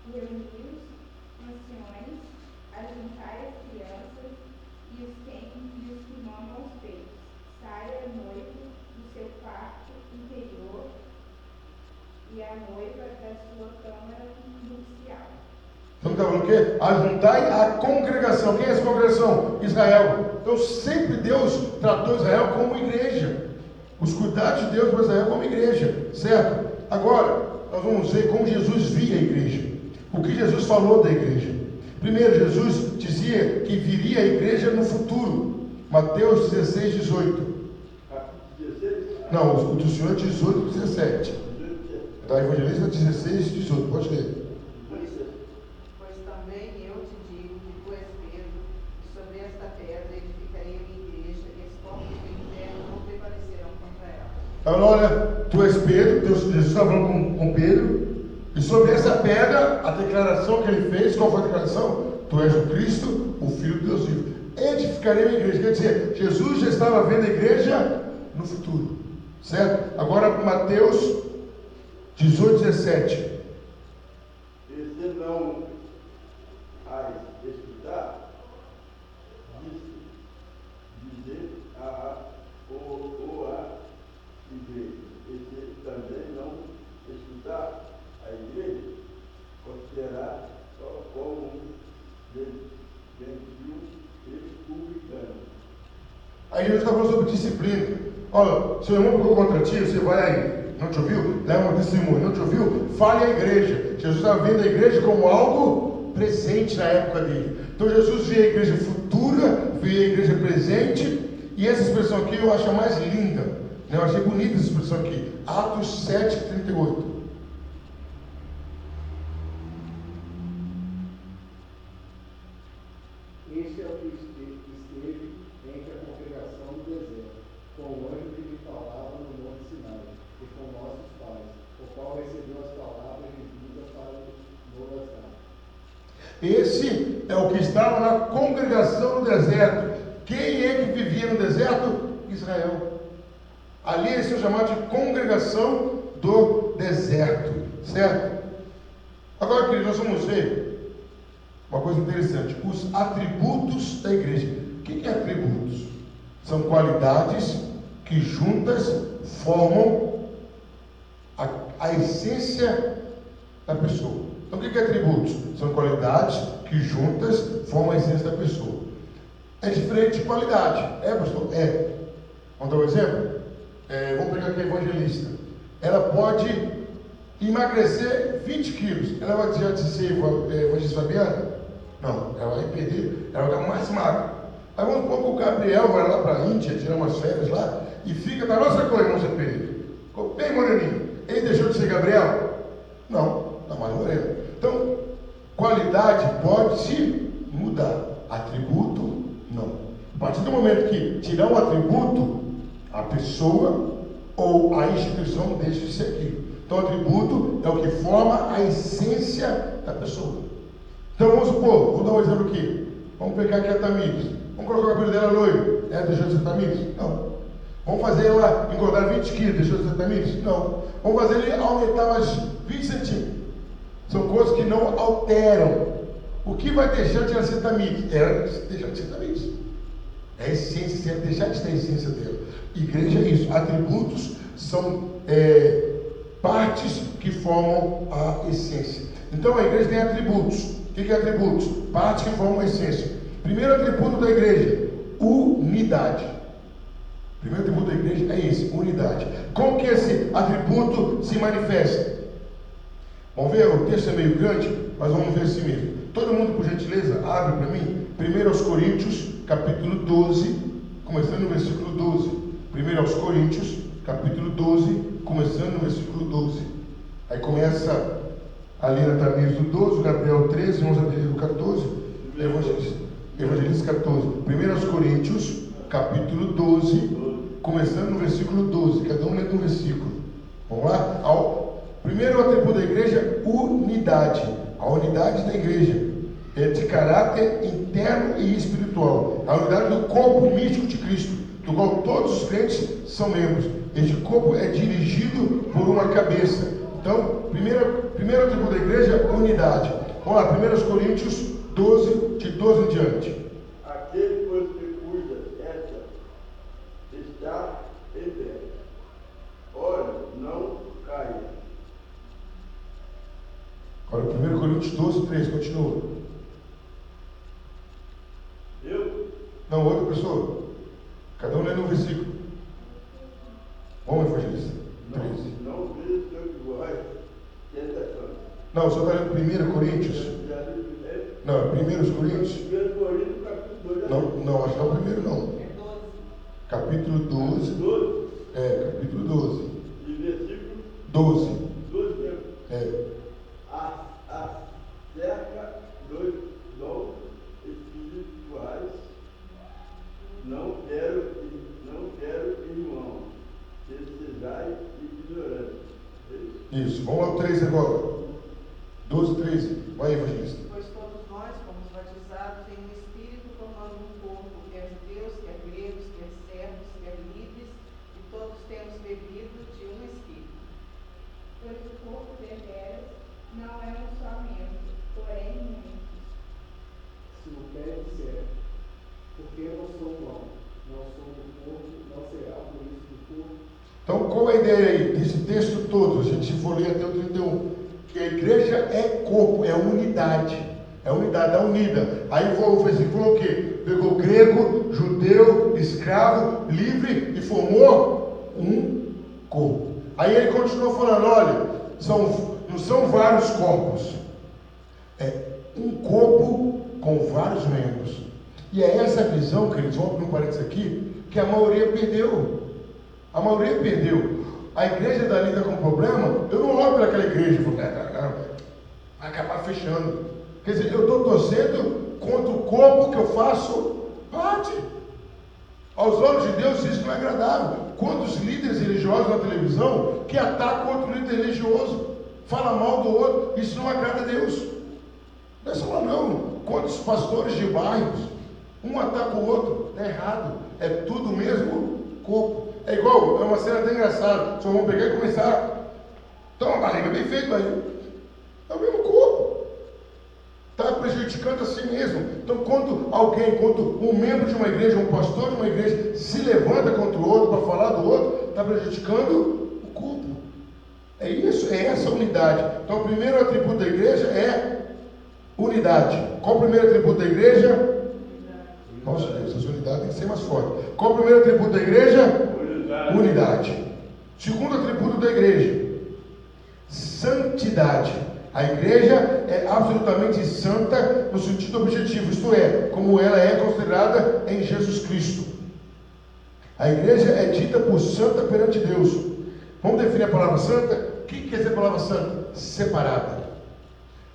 os anciões, ajuntai as crianças e os que mamam os peitos. Saia o noivo do seu quarto interior e a noiva da sua câmara nupcial. Então está falando o quê? Ajuntai a congregação. Quem é essa congregação? Israel. Então sempre Deus tratou Israel como igreja. Os cuidados de Deus para Israel como igreja. Certo? Agora, nós vamos ver como Jesus via a igreja. O que Jesus falou da igreja. Primeiro, Jesus dizia que viria a igreja no futuro. Mateus 16, 18. Não, o do Senhor é 18, 17. Da evangelista 16, 18. Pode ler. Pois também eu te digo que tu és Pedro, e sobre esta pedra edificarei a minha igreja, e as portas do inferno não prevalecerão contra ela. Então, olha, tu és Pedro, Jesus está falando com Pedro, e sobre essa pedra, a declaração que ele fez, qual foi a declaração? Tu és o Cristo, o Filho de Deus vivo. Edificarei a igreja, quer dizer, Jesus já estava vendo a igreja no futuro, certo? Agora, Mateus 18, 17. E se não as escutar, dizer ou a igreja. E se também não escutar a igreja, considerar só como gentil e publicano. Aí Jesus está falando sobre disciplina. Olha, seu irmão ficou contra ti, você vai aí. Não te ouviu? Leva um testemunho. Não te ouviu? Fale à igreja. Jesus estava vendo a igreja como algo presente na época dele. Então Jesus vê a igreja futura, vê a igreja presente. E essa expressão aqui eu acho a mais linda. Eu achei bonita essa expressão aqui. Atos 7, 38. Este é o que esteve entre a congregação do deserto, com o anjo que lhe falava no monte Sinai, e com nossos pais, o qual recebeu as palavras divinas para nos dar. Esse é o que estava na congregação no deserto. Quem é que vivia no deserto? Israel. Ali eles são chamados de congregação do deserto, certo? Agora, queridos, nós vamos ver uma coisa interessante: os atributos da igreja. O que é atributos? São qualidades que juntas formam a essência da pessoa. Então, o que é atributos? São qualidades que juntas formam a essência da pessoa. É diferente de qualidade. É, pastor? É. Vamos dar um exemplo? Vamos pegar aqui a evangelista. Ela pode emagrecer 20 quilos. Ela vai deixar de ser evangelista Fabiana? Não. Ela vai perder. Ela vai ficar mais magra. Aí vamos supor que o Gabriel vai lá para a Índia, tirar umas férias lá, e fica da nossa cor, irmão Pereira. Ficou bem moreninho. Ele deixou de ser Gabriel? Não. Está mais moreno. Então, qualidade pode se mudar. Atributo, não. A partir do momento que tirar um atributo, a pessoa ou a instituição deixa de ser aquilo. Então, atributo é o que forma a essência da pessoa. Então, vamos supor, vou dar um exemplo aqui. Vamos pegar aqui a Tamires. Vamos colocar o cabelo dela loiro. Ela deixou de ser Tamires? Não. Vamos fazer ela engordar 20 quilos, deixou de ser Tamires? Não. Vamos fazer ele aumentar mais 20 centímetros. São coisas que não alteram. O que vai deixar de ser Tamires? Ela deixar de ser Tamires. É a essência, deixar de ter a essência dela. Igreja é isso. Atributos são partes que formam a essência. Então a igreja tem atributos. O que é atributos? Partes que formam a essência. Primeiro atributo da igreja: unidade. Primeiro atributo da igreja é esse: unidade. Como que esse atributo se manifesta? Vamos ver, o texto é meio grande, mas vamos ver assim mesmo. Todo mundo, por gentileza, abre para mim 1 Coríntios, capítulo 12, começando no versículo 12. 1 Coríntios, capítulo 12, começando no versículo 12. Aí começa a ler a Tamires do 12, o Gabriel 13, vamos a do 14, Evangelista 14. 1 Coríntios, capítulo 12, começando no versículo 12. Cada um lê um versículo. Vamos lá? Primeiro atributo da igreja: unidade. A unidade da igreja é de caráter interno e espiritual. A unidade do corpo místico de Cristo, do qual todos os crentes são membros. Este corpo é dirigido por uma cabeça. Então, primeiro atributo da igreja: unidade. Vamos lá, 1 Coríntios 12, de 12 em diante. Aquele, pois, que cuida essa está em pé. Olha, não caia. Agora, 1 Coríntios 12, 3, continua. Não, outra pessoa. Cada um lê um versículo. Vamos, evangelista. 13. Não vejo que vai tentação. Não, o senhor está lendo 1 Coríntios? Não, é 1 Coríntios? 1 Coríntios, capítulo 2. Não, acho que não é o primeiro, não. É 12. Capítulo 12. 12? Capítulo 12. E versículo 12. 12 mesmo. Acerca dos dons espirituais, não quero, irmão, que sejais ignorantes. Isso, vamos ao 13 agora. 12, 13. Vai, evangelista. Pois todos nós fomos batizados em um espírito, formando um corpo, quer judeus, quer gregos, quer servos, quer livres, e todos temos bebido de um espírito. Pois o qual é a ideia aí desse texto todo? A gente for ler até o 31. Que a igreja é corpo, é unidade. É unidade, é unida. Aí o versículo falou o quê? Pegou grego, judeu, escravo, livre e formou um corpo. Aí ele continuou falando, olha, não são vários corpos. É um corpo com vários membros. E é essa visão, queridos, vamos abrir um parênteses aqui, que a maioria perdeu. A maioria perdeu. A igreja dali está com problema, eu não olho para aquela igreja e falo, vai acabar fechando. Quer dizer, eu estou torcendo contra o corpo que eu faço parte. Aos olhos de Deus isso não é agradável. Quantos líderes religiosos na televisão que atacam outro líder religioso, fala mal do outro, isso não agrada a Deus. Não é só não. Quantos pastores de bairros, um ataca o outro, é errado. É tudo o mesmo corpo. É igual, é uma cena até engraçada. Só vão pegar e começar. Então a barriga bem feita aí. É o mesmo corpo. Está prejudicando a si mesmo. Então, quando um membro de uma igreja, um pastor de uma igreja, se levanta contra o outro para falar do outro, está prejudicando o corpo. É isso, é essa unidade. Então, o primeiro atributo da igreja é unidade. Qual o primeiro atributo da igreja? Nossa Deus, essa unidade tem que ser mais forte. Qual o primeiro atributo da igreja? Unidade. Segundo atributo da igreja, santidade. A igreja é absolutamente santa no sentido objetivo, isto é, como ela é considerada em Jesus Cristo. A igreja é dita por santa perante Deus. Vamos definir a palavra santa? O que quer dizer a palavra santa? Separada.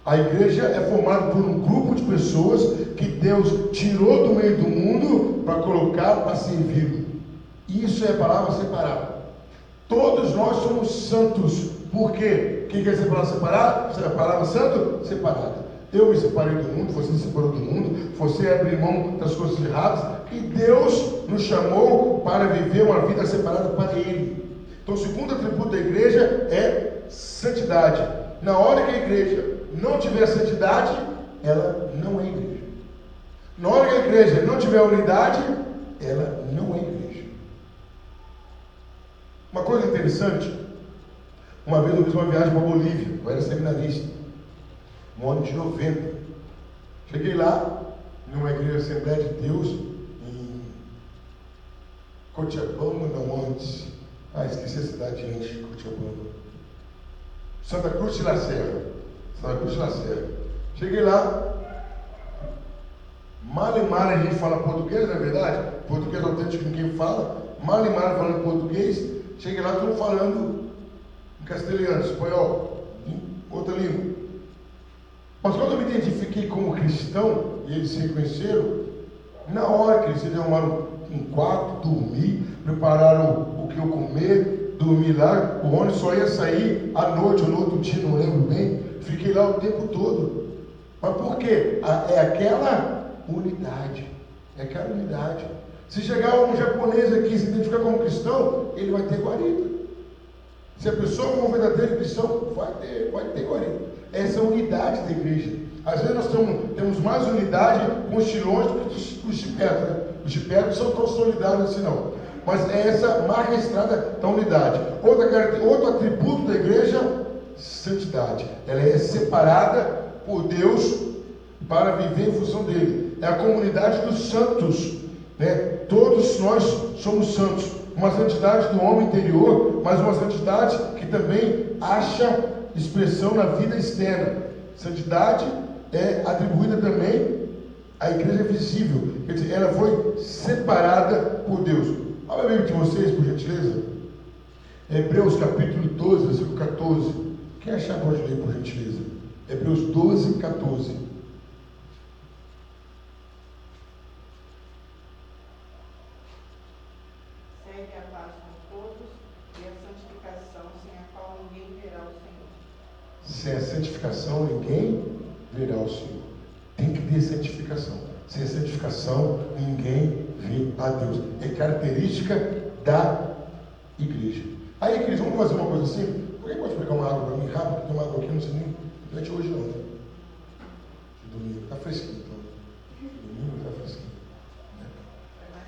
A igreja é formada por um grupo de pessoas que Deus tirou do meio do mundo para colocar para servir. Isso é a palavra separada. Todos nós somos santos. Por quê? O que quer dizer a palavra separada? A palavra santo? Separada. Eu me separei do mundo, você se separou do mundo, você abriu mão das coisas erradas e Deus nos chamou para viver uma vida separada para Ele. Então o segundo atributo da igreja é santidade. Na hora que a igreja não tiver santidade, ela não é igreja. Na hora que a igreja não tiver unidade, ela não é igreja. Uma coisa interessante, uma vez eu fiz uma viagem para a Bolívia, eu era seminarista, no ano de 90. Cheguei lá, numa igreja Assembleia de Deus, em Cochabamba, não antes. Esqueci a cidade antes de Cochabamba. Santa Cruz de la Serra. Santa Cruz de la Serra. Cheguei lá, mal e mal a gente fala português, não é verdade? Português autêntico ninguém fala. Mal e mal falando português. Cheguei lá, estou falando em castelhano, espanhol, em outra língua. Mas quando eu me identifiquei como cristão, e eles se reconheceram, na hora que eles se arrumaram um quarto, dormi, prepararam o que eu comer, dormi lá, o ônibus só ia sair à noite ou no outro dia, não lembro bem, fiquei lá o tempo todo. Mas por quê? É aquela unidade, é aquela unidade. Se chegar um japonês aqui e se identificar como cristão, ele vai ter guarida. Se a pessoa for um verdadeiro cristão, vai ter guarida. Essa é a unidade da igreja. Às vezes nós temos mais unidade com os chilões do que os tibetos, né? Os tibetos são tão solidários assim não. Mas é essa marca registrada da unidade. Outro atributo da igreja, santidade. Ela é separada por Deus para viver em função dele. É a comunidade dos santos, né? Todos nós somos santos. Uma santidade do homem interior, mas uma santidade que também acha expressão na vida externa. Santidade é atribuída também à igreja visível. Quer dizer, ela foi separada por Deus. Olha a Bíblia de vocês, por gentileza. Hebreus capítulo 12, versículo 14. Quem achar pode ler, por gentileza. Hebreus 12, 14. Segue a paz com todos e a santificação, sem a qual ninguém verá o Senhor. Sem a santificação, ninguém verá o Senhor. Tem que ter santificação. Sem a santificação, ninguém vê a Deus. É característica da igreja. Aí, queridos, vamos fazer uma coisa assim? Alguém pode pegar uma água para mim rápido? Tem uma água aqui, não sei nem. Não é de hoje, não. Né? De domingo. Está fresquinho, então. Domingo está fresquinho.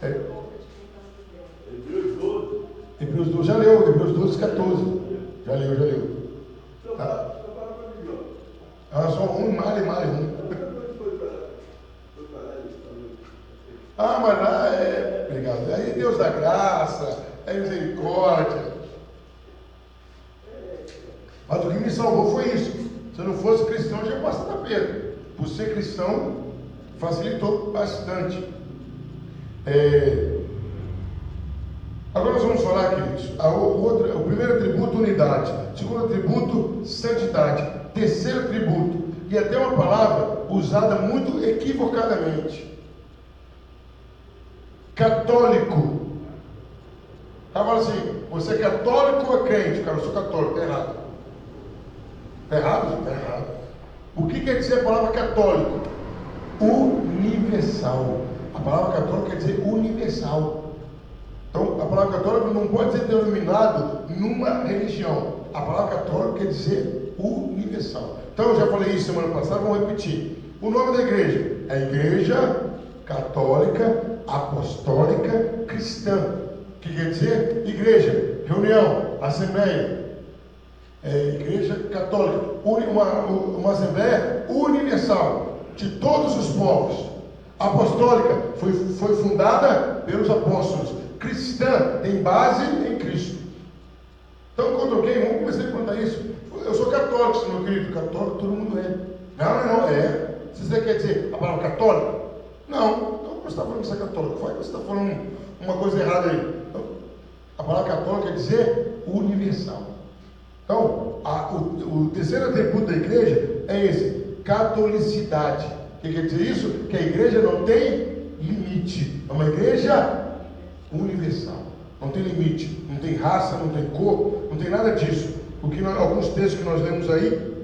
É mais um pouco de quem não se Hebreus 12. Hebreus 12, já leu, Hebreus 12, 14. Já leu. Tá? Só um, male um. Mas lá obrigado. Aí Deus dá graça, é misericórdia. Mas o que me salvou foi isso. Se eu não fosse cristão, eu já ia passar na perda. Por ser cristão, facilitou bastante. Agora nós vamos falar, queridos, o primeiro atributo, unidade. Segundo atributo, santidade. Terceiro atributo, e até uma palavra usada muito equivocadamente, católico. Fala assim, você é católico ou é crente? Cara, eu sou católico, está errado. Está errado? Está errado. O que quer dizer a palavra católico? Universal. A palavra católico quer dizer universal. Então, a palavra católico não pode ser denominado numa religião. A palavra católico quer dizer universal. Então, eu já falei isso semana passada, vamos repetir. O nome da igreja é Igreja Católica Apostólica Cristã. O que quer dizer? Igreja, reunião, assembleia. Igreja Católica, uma assembleia universal, de todos os povos. Apostólica, foi fundada pelos apóstolos. Cristã, tem base em Cristo. Então, quando alguém, vamos começar a perguntar isso. Eu sou católico, meu querido. Católico todo mundo é. Não é. Você quer dizer a palavra católico? Não. Então, você está falando que você é católico. Vai que você está falando uma coisa errada aí. Então, a palavra católico quer dizer universal. Então, o terceiro atributo da igreja é esse: catolicidade. O que quer dizer isso? Que a igreja não tem limite. É uma igreja universal. Não tem limite. Não tem raça, não tem cor, não tem nada disso. Alguns textos que nós lemos aí,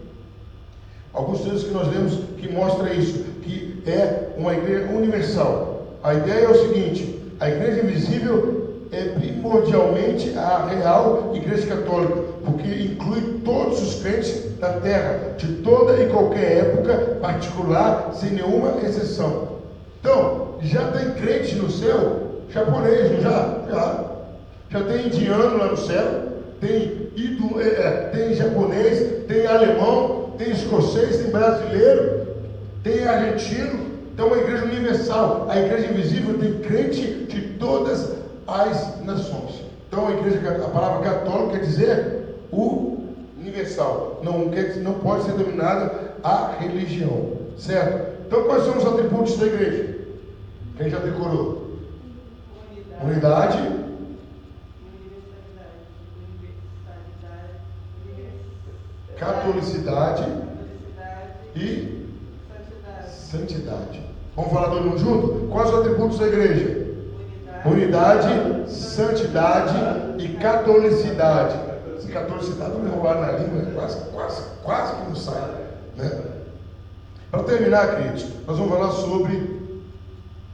que mostra isso, que é uma igreja universal. A ideia é o seguinte: a igreja invisível é primordialmente a real igreja católica, porque inclui todos os crentes da terra, de toda e qualquer época particular, sem nenhuma exceção. Então, já tem crente no céu japonês, não já tem indiano lá no céu, tem japonês, tem alemão, tem escocês, tem brasileiro, tem argentino. Então, é uma igreja universal. A igreja invisível tem crente de todas as nações. Então, a palavra católica quer dizer universal. Não pode ser denominada a religião, certo? Então, quais são os atributos da igreja? Quem já decorou? Unidade. Catolicidade e santidade. Vamos falar todo mundo junto? Quais os atributos da igreja? Unidade, santidade e catolicidade. Esse catolicidade não me roubaram na língua, né? quase que não sai, né? Para terminar, queridos, nós vamos falar sobre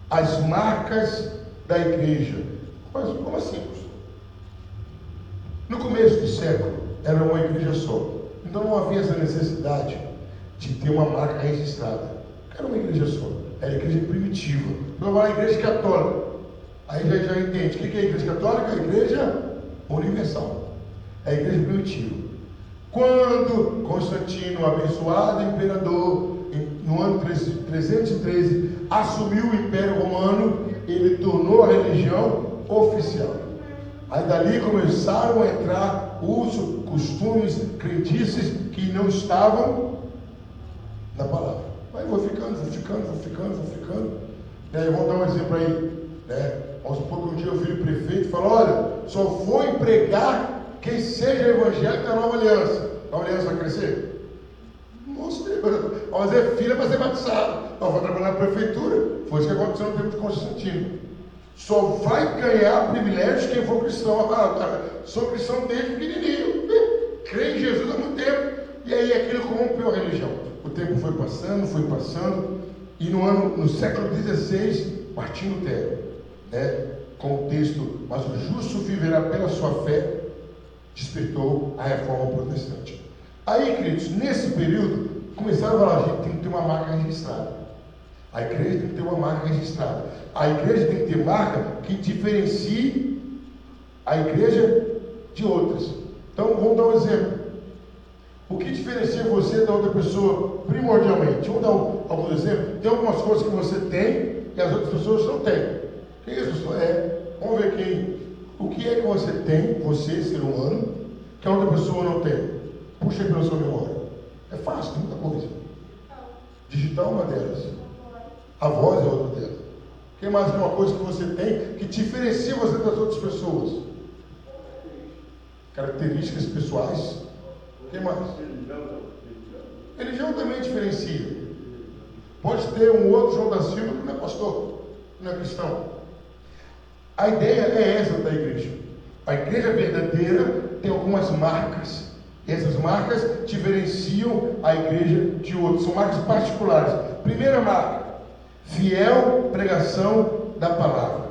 as marcas da igreja. Mas como assim? No começo do século era uma igreja só, então não havia essa necessidade de ter uma marca registrada. Era uma igreja só, era a igreja primitiva. Então vai a igreja católica. Aí já entende o que é a igreja católica? A igreja universal, é a igreja primitiva. Quando Constantino, o abençoado imperador, no ano 313, assumiu o Império Romano, ele tornou a religião oficial. Aí dali começaram a entrar usos, costumes, crendices que não estavam na palavra. Aí vou ficando. E aí vamos dar um exemplo aí, né? Vamos supor que um dia eu vi o prefeito e falou: olha, só vou empregar quem seja evangélico da Nova Aliança. A Nova Aliança vai crescer? Nossa Deus, vamos fazer fila para ser batizado. Nós vamos trabalhar na prefeitura. Foi isso que aconteceu no tempo de Constantino. Só vai ganhar privilégio quem for cristão. Cara, sou cristão desde pequenininho, creio em Jesus há muito tempo. E aí aquilo corrompeu a religião. O tempo foi passando, e no século XVI, Martinho Lutero, né, com o texto: mas o justo viverá pela sua fé, despertou a reforma protestante. Aí, queridos, nesse período, começaram a falar: a gente tem que ter uma marca registrada. A igreja tem que ter uma marca registrada. A igreja tem que ter marca que diferencie a igreja de outras. Então, vamos dar um exemplo. O que diferencia você da outra pessoa primordialmente? Vamos dar alguns exemplos. Tem algumas coisas que você tem e as outras pessoas não têm. O que é isso? Vamos ver o que é que você tem, você, ser humano, que a outra pessoa não tem. Puxa aí pela sua memória. É fácil, tem muita coisa. Digital é uma delas. A voz é outra delas. O que mais é uma coisa que você tem que diferencia você das outras pessoas? Características pessoais. O que mais? Religião também diferencia. Pode ter um outro João da Silva que não é pastor, não é cristão. A ideia é essa da igreja. A igreja verdadeira tem algumas marcas. E essas marcas diferenciam a igreja de outras. São marcas particulares. Primeira marca: fiel pregação da palavra.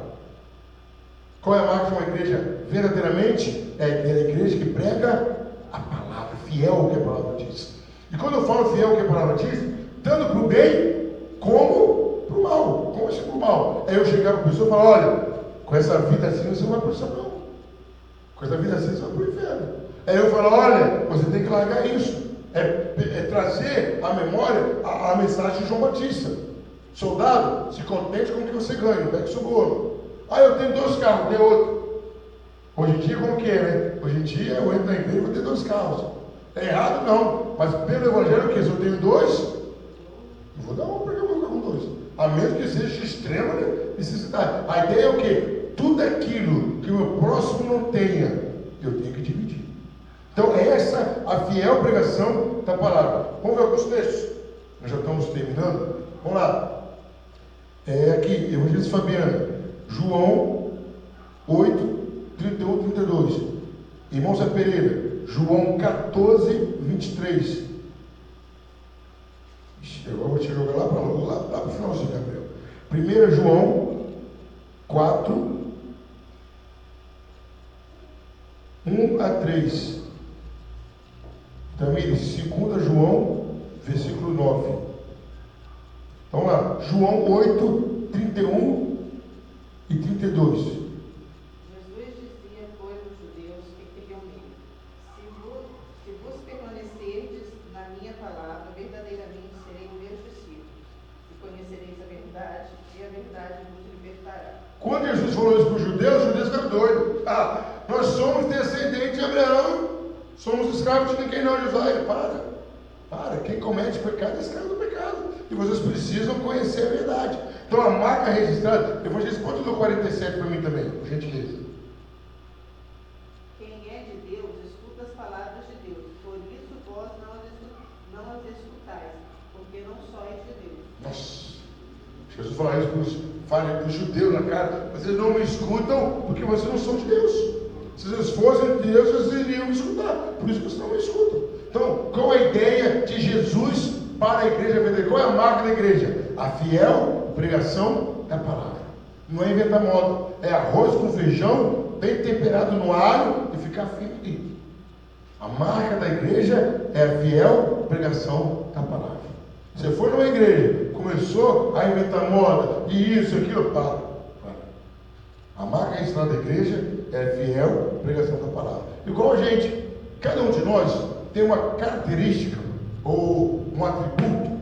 Qual é a marca de uma igreja verdadeiramente? É a igreja que prega a palavra, fiel ao que a palavra diz. E quando eu falo fiel ao que a palavra diz, tanto para o bem como para o mal. Como assim para o mal? É eu chegar para a pessoa e falar: olha, com essa vida assim você não vai para o céu, não. Com essa vida assim você vai para o inferno. Aí eu falo: olha, você tem que largar isso. É trazer à memória a mensagem de João Batista. Soldado, se contente com o que você ganha, não pegue suborno. Eu tenho 2 carros, tem outro. Hoje em dia, como que é, né? Hoje em dia eu entro na igreja e vou ter 2 carros. É errado não, mas pelo evangelho, o que? Se eu tenho 2, eu vou dar uma para eu vou ficar com 2. A menos que seja de extrema necessidade. A ideia é o quê? Tudo aquilo que o meu próximo não tenha, eu tenho que dividir. Então, essa a fiel pregação da palavra. Vamos ver alguns textos. Nós já estamos terminando. Vamos lá. Aqui, Evangelho Fabiana, João 8, 31, 32. Irmão Zé Pereira, João 14, 23. Agora eu vou te jogar lá para o finalzinho, Gabriel. 1 João 4, 1 a 3. Também 2 João, versículo 9. Vamos lá, João 8, 31 e 32. Jesus dizia, pois, aos judeus que criam nele: se vos permanecerdes na minha palavra, verdadeiramente sereis meus discípulos, e conhecereis a verdade, e a verdade vos libertará. Quando Jesus falou isso para os judeus ficaram doidos. Nós somos descendentes de Abraão, somos escravos de ninguém não, José. Para, quem comete pecado é escravo do pecado. E vocês precisam conhecer a verdade. Então a marca registrada, Evangelho, pode ler o 47 para mim também, por gentileza. Quem é de Deus, escuta as palavras de Deus, por isso vós não as escutais, porque não sois de Deus. Nossa, Jesus falou isso para os judeus na cara: vocês não me escutam porque vocês não são de Deus. Se vocês fossem de Deus, vocês iriam me escutar. Por isso vocês não me escutam. Então, qual é a ideia de Jesus para a igreja verdadeira? Qual é a marca da igreja? A fiel pregação da palavra. Não é inventar moda. É arroz com feijão, bem temperado no alho e ficar firme dentro. A marca da igreja é a fiel pregação da palavra. Você foi numa igreja, começou a inventar moda, e isso, aquilo, para. A marca registrada da igreja é a fiel pregação da palavra. Igual a gente, cada um de nós tem uma característica ou um atributo,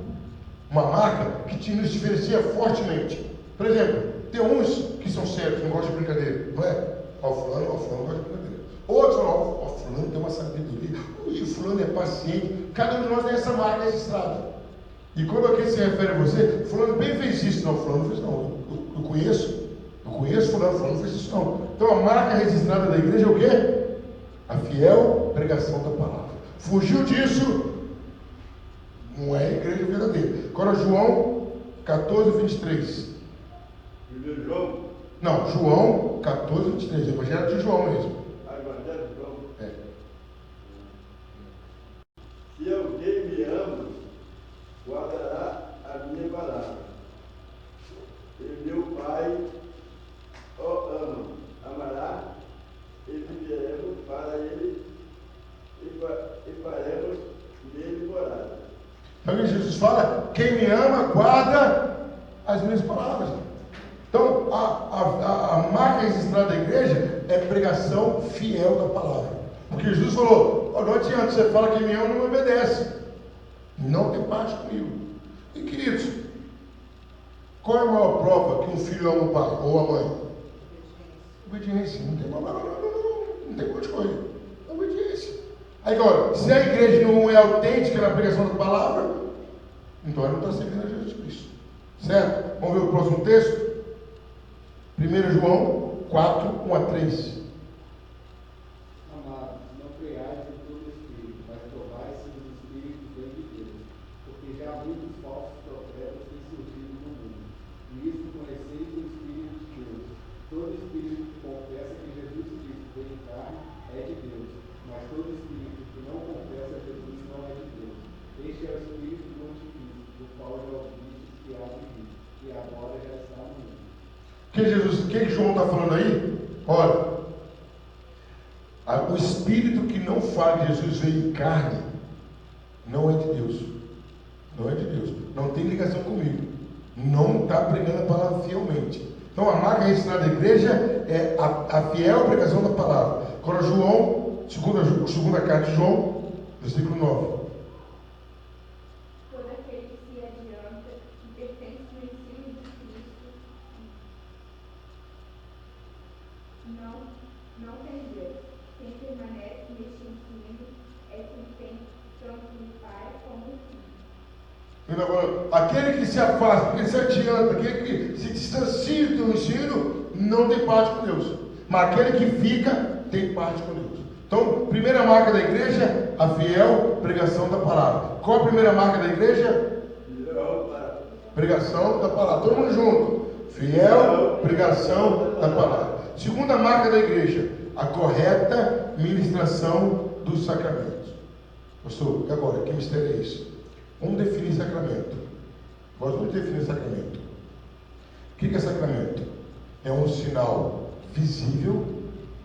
uma marca que nos diferencia fortemente. Por exemplo, tem uns que são sérios, não gostam de brincadeira, não é? Fulano gosta de brincadeira. Outros falam: fulano tem uma sabedoria, e fulano é paciente. Cada um de nós tem essa marca registrada. E quando alguém se refere a você, fulano bem fez isso. Não, fulano não fez não. Eu conheço fulano fez isso não. Então a marca registrada da igreja é o quê? A fiel pregação da palavra. Fugiu disso, não é a igreja verdadeira. Agora João 14, 23. 1 João? Não, João 14, 23. Evangelho de João mesmo. Evangelho de João. Se alguém me ama, guardará a minha palavra. E meu Pai o ama. Amará, e viveremos para ele, e faremos nele morada. Então Jesus fala: quem me ama, guarda as minhas palavras. Então, a marca registrada da igreja é pregação fiel da palavra. Porque Jesus falou: não adianta, você fala que me ama e não me obedece, não tem parte comigo. E queridos, qual é a maior prova que um filho ama o pai ou a mãe? Obediência. Não tem como escolher. Obediência. Aí agora, se a igreja não é autêntica na pregação da palavra, então ela não está servindo a Jesus Cristo. Certo? Vamos ver o próximo texto? 1 João 4, 1 a 3. Amados, não creiais em todo espírito, mas provai se os espíritos vêm de Deus, porque já muitos falsos profetas têm surgido no mundo. E isso conheceis o Espírito de Deus. Todo espírito que confessa que Jesus Cristo veio em carne é de Deus, mas todo espírito que não confessa Jesus não é de Deus. Este é o espírito do anticristo, do qual já ouvistes que há de vir, e agora já está no mundo. O que João está falando aí? Olha, o espírito que não fala que Jesus veio em carne não é de Deus. Não é de Deus. Não tem ligação comigo. Não está pregando a palavra fielmente. Então a marca registrada da igreja é a fiel pregação da palavra. Agora João, segunda carta de João, versículo 9. Todo aquele que se adianta e pertence ao ensino de Cristo não tem Deus. Quem permanece neste ensino é quem tem tanto o Pai como o Filho. Agora, aquele que se afasta, que se adianta, aquele que se distancia do ensino, não tem parte com Deus. Mas aquele que fica, tem parte com Deus. Então, primeira marca da igreja, a fiel pregação da palavra. Qual a primeira marca da igreja? Pregação da palavra. Todo mundo junto. Fiel pregação da palavra. Segunda marca da igreja, a correta ministração dos sacramentos. Pastor, e agora? Que mistério é isso? Vamos definir sacramento. Nós vamos definir sacramento. O que é sacramento? É um sinal visível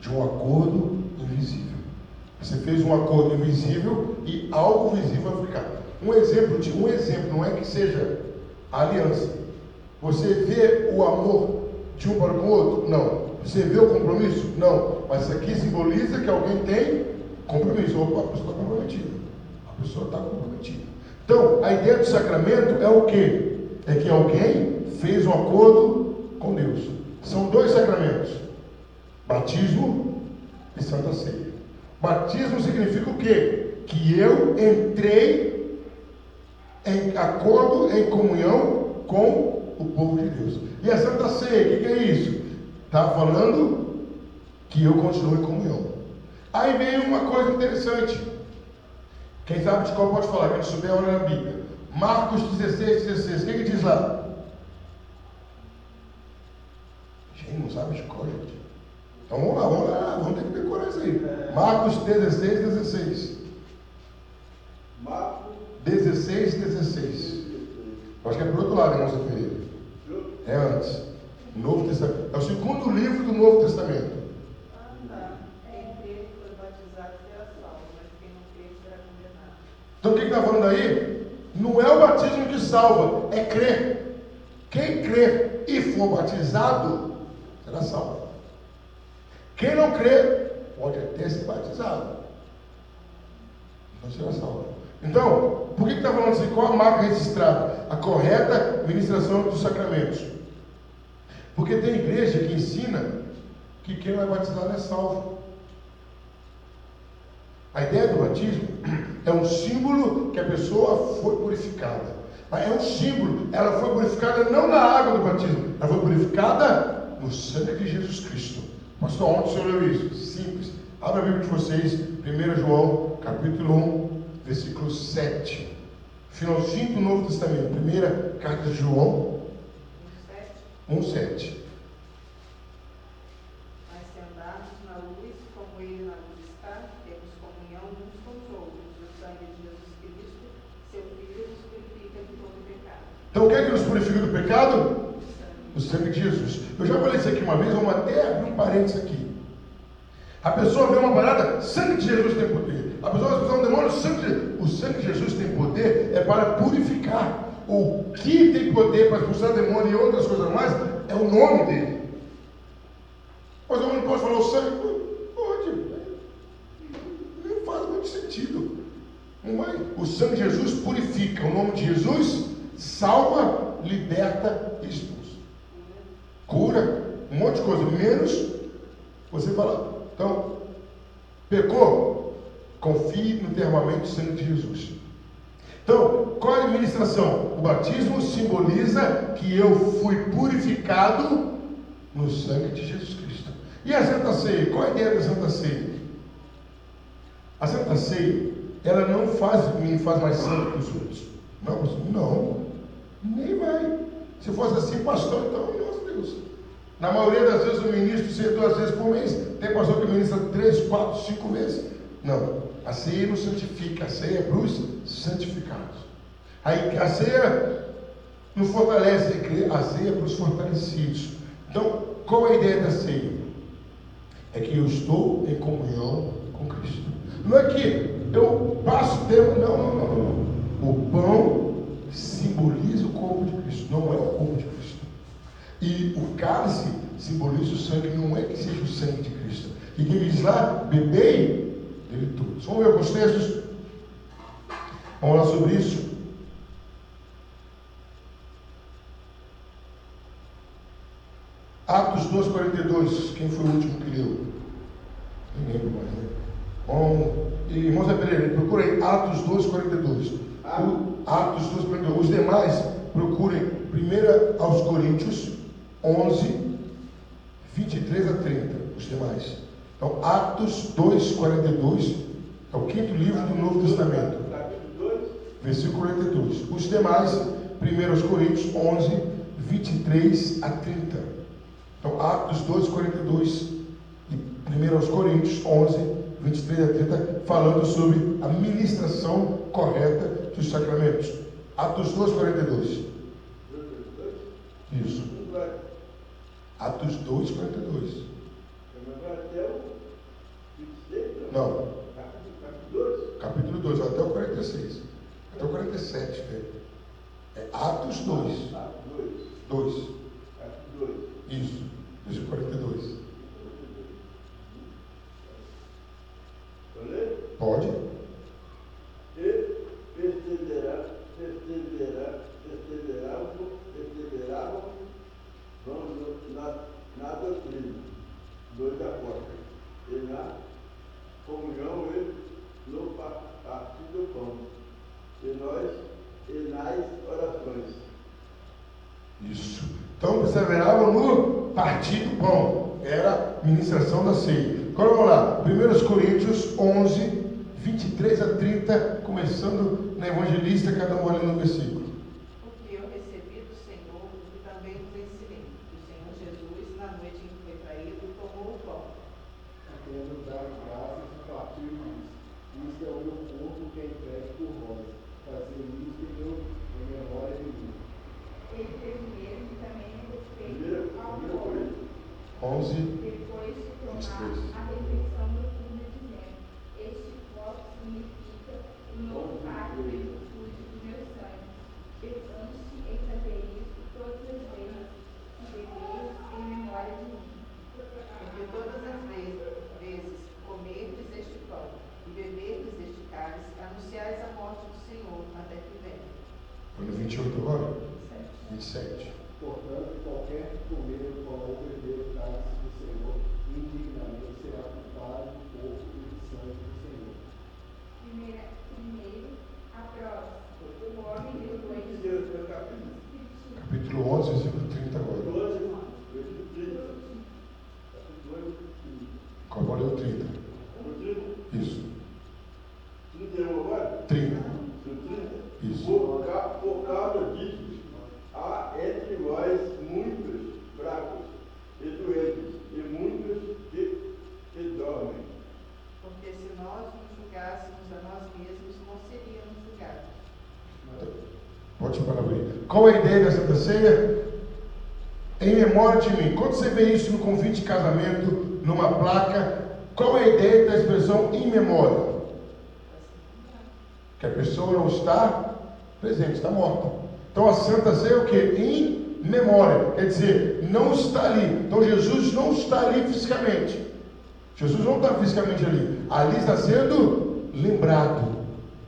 de um acordo invisível. Você fez um acordo invisível e algo visível vai ficar. Um exemplo, não é que seja a aliança. Você vê o amor de um para com o outro? Não. Você vê o compromisso? Não. Mas isso aqui simboliza que alguém tem compromisso. Opa, a pessoa está comprometida. A pessoa está comprometida. Então, a ideia do sacramento é o quê? É que alguém fez um acordo com Deus. São dois sacramentos: batismo e Santa Ceia. Batismo significa o quê? Que eu entrei em acordo, em comunhão com o povo de Deus. E a Santa Ceia, o que é isso? Está falando que eu continuo em comunhão. Aí vem uma coisa interessante. Quem sabe de qual pode falar, quem não souber, olha na Bíblia. Marcos 16. O que diz lá? Gente, não sabe de qual, gente. Então vamos lá, vamos ter que decorar isso aí. Marcos 16. Marcos 16. Acho que é para o outro lado, irmão Zé Ferreira. É antes. Novo Testamento. É o segundo livro do Novo Testamento. Quem crê que foi batizado será salvo, mas quem não crê será condenado. Então o que está falando aí? Não é o batismo que salva, é crer. Quem crê e for batizado, será salvo. Quem não crê, pode até ser batizado, não será salvo. Então, por que está falando assim? Qual a marca registrada? A correta ministração dos sacramentos. Porque tem igreja que ensina que quem não é batizado é salvo. A ideia do batismo é um símbolo que a pessoa foi purificada. Mas é um símbolo, ela foi purificada não na água do batismo, ela foi purificada no sangue de Jesus Cristo. Pastor, onde o senhor leu isso? Simples. Abra a Bíblia de vocês, 1 João, capítulo 1, versículo 7. Finalzinho do Novo Testamento, primeira carta de João, 1:7. Mas se andarmos na luz, como Ele na luz está, temos comunhão uns com os outros. O sangue de Jesus Cristo, seu Filho, nos purifica de todo pecado. Então o que é que nos purifica do pecado? O sangue de Jesus. Eu já falei isso aqui uma vez, vamos até abrir um parênteses aqui. A pessoa vê uma parada, sangue de Jesus tem poder. A pessoa vai expulsar um demônio, o sangue de Jesus tem poder, é para purificar. O que tem poder para expulsar demônio e outras coisas mais é o nome dele. Mas eu não não pode falar o sangue? Pode. Não faz muito sentido. Não vai. O sangue de Jesus purifica. O nome de Jesus salva, liberta e expulsa. Cura, um monte de coisa. Menos você falar. Então, pecou? Confie no derramamento do sangue de Jesus. Então, qual é a administração? O batismo simboliza que eu fui purificado no sangue de Jesus Cristo. E a Santa Ceia? Qual é a ideia da Santa Ceia? A Santa Ceia, ela não me faz mais santo que os outros. Não, nem vai. Se fosse assim, pastor, então, meu Deus. Na maioria das vezes, o ministro ceia 2 vezes por mês. Tem pastor que ministra 3, 4, 5 vezes. Não. A ceia não santifica, a ceia é para os santificados. Aí, a ceia não fortalece a igreja, a ceia é para os fortalecidos. Então, qual é a ideia da ceia? É que eu estou em comunhão com Cristo. Não é que eu passo tempo, não. O pão simboliza o corpo de Cristo, não é o corpo de Cristo. E o cálice simboliza o sangue, não é que seja o sangue de Cristo. E quem diz lá, bebei dele todos. Vamos ver alguns textos? Vamos lá sobre isso. Atos 2,42. Quem foi o último que leu? Nem lembro mais, né? Bom, irmãos Pereira, procurem Atos 2,42. Atos 2,42. Os demais, procurem 1 aos Coríntios 11, 23 a 30. Os demais. Então, Atos 2,42 é o 5º livro do Novo Testamento. Versículo 42. Os demais, 1 aos Coríntios 11, 23 a 30. Então, Atos 2,42 e 1 aos Coríntios 11, 23 a 30, falando sobre a ministração correta dos sacramentos. Atos 2,42. Isso. Atos 2,42. Não. Capítulo 2, até o 46. Até o 47. É Atos 2. 2. Isso. Deixa o 42. Pode? E perseveravam na doutrina dos apóstolos, e na comunhão e no partir do pão, e nas orações. Isso. Então perseveravam no partir do pão. Era a ministração da ceia. Agora vamos lá. 1 Coríntios 11, 23 a 30, começando na evangelista, cada um ali no versículo. Porque eu recebi do Senhor e também vos ensinei. O Senhor Jesus, na noite em que foi traído, tomou o pão. Tendo dado graças e partiu e disse: isto é o meu corpo que é entregue por vós. Fazer isto em memória de mim. Ele fez o mesmo e também a respeito ao povo. 11, Depois de tomar 23. a refeição noturna, dizendo: este copo significa o novo pacto e virtude do meu sangue. Antes em fazer isso todas as vezes que bebeis em memória de mim. Porque todas as vezes comerdes este pão e beberdes este cálice, anunciais a morte do Senhor até que venha. Foi no 28 agora? 27. Portanto, qualquer que comer o pão ou beber o cálice do Senhor, indignamente será culpado do corpo e do sangue do Senhor. Primeiro, aprove o homem depois. Capítulo 11, versículo 30 agora. Qual é o 30? Isso. 31 agora? 30. 30. Isso. Por causa disso, há entre vós muitos fracos e doentes, e muitos que dormem. Porque se nós nos julgássemos a nós mesmos, não seríamos julgados. Pode parar aí. Qual é a ideia da Santa Ceia? Em memória de mim. Quando você vê isso no convite de casamento, numa placa, qual é a ideia da expressão em memória? Que a pessoa não está presente, está morta. Então a Santa Ceia é o que? Em memória, quer dizer, não está ali. Então Jesus não está ali fisicamente. Jesus não está fisicamente ali. Ali está sendo lembrado.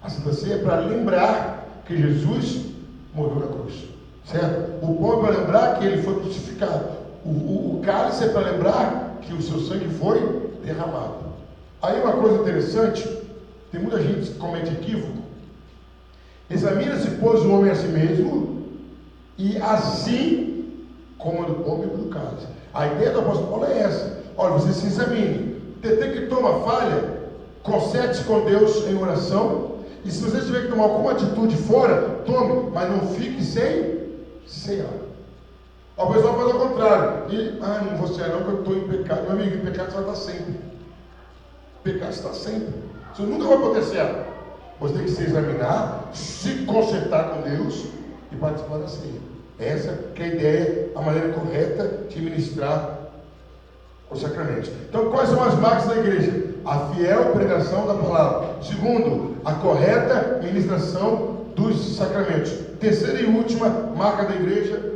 A Santa Ceia é para lembrar que Jesus morreu na cruz, certo? O pão é para lembrar que ele foi crucificado. O cálice é para lembrar que o seu sangue foi derramado. Aí uma coisa interessante, tem muita gente que comete equívoco. Examina-se, pois, o homem a si mesmo, e assim coma do pão e do cálice. A ideia do apóstolo Paulo é essa. Olha, você se examine. Detectou uma falha, conserte-se com Deus em oração. E se você tiver que tomar alguma atitude fora, tome, mas não fique sem ar. O pessoal faz ao contrário. Não vou ser não, porque eu estou em pecado. Meu amigo, em pecado você vai estar sempre. Pecado está sempre. Você nunca vai poder ser. Você tem que se examinar, se consertar com Deus e participar da ceia. Essa que é a ideia, a maneira correta de ministrar os sacramentos. Então, quais são as marcas da igreja? A fiel pregação da palavra. Segundo, a correta ministração dos sacramentos. Terceira e última marca da igreja,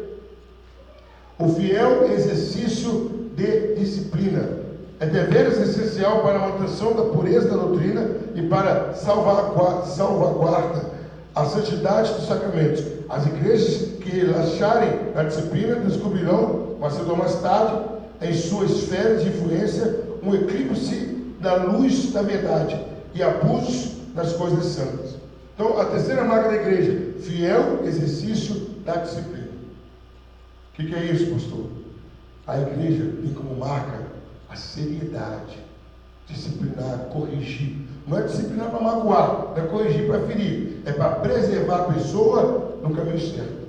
o fiel exercício de disciplina. É deveres essencial para a manutenção da pureza da doutrina e para salvaguarda a santidade dos sacramentos. As igrejas que relaxarem na disciplina descobrirão, mais cedo ou mais tarde, em sua esfera de influência, um eclipse da luz da verdade e abusos nas coisas santas. Então, a terceira marca da igreja, fiel exercício da disciplina. O que é isso, pastor? A igreja tem como marca a seriedade, disciplinar, corrigir. Não é disciplinar para magoar, não é corrigir para ferir, é para preservar a pessoa no caminho certo.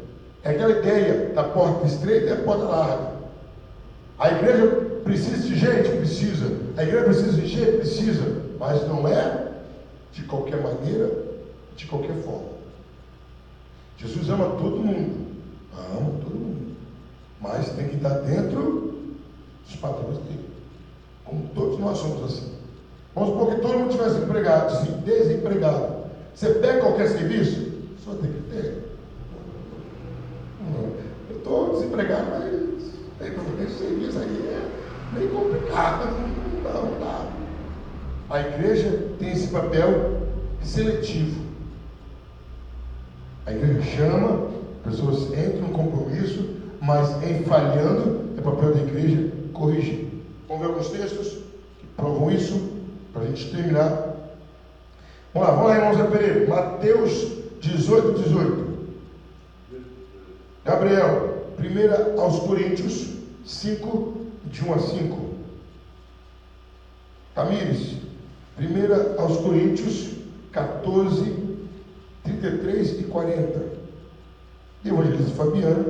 É aquela ideia da porta estreita e a porta larga. A igreja precisa de gente? Precisa. A igreja precisa de gente? Precisa. Mas não é de qualquer maneira, de qualquer forma. Jesus ama todo mundo. Ama todo mundo. Mas tem que estar dentro dos padrões dele. Como todos nós somos assim. Vamos supor que todo mundo tivesse desempregado. Você pega qualquer serviço? Só tem que ter. Eu estou desempregado, mas esse serviço aí é meio complicado. Não dá. A igreja tem esse papel seletivo. A igreja chama, pessoas entram no compromisso, mas em falhando, é papel da igreja corrigir. Vamos ver alguns textos que provam isso, para a gente terminar. Vamos lá, irmãos Zé Pereira. Mateus 18. Gabriel, 1 aos Coríntios 5, de 1 a 5. Tamires, 1 aos Coríntios 14, 33 e 40. Evangelista Fabiana,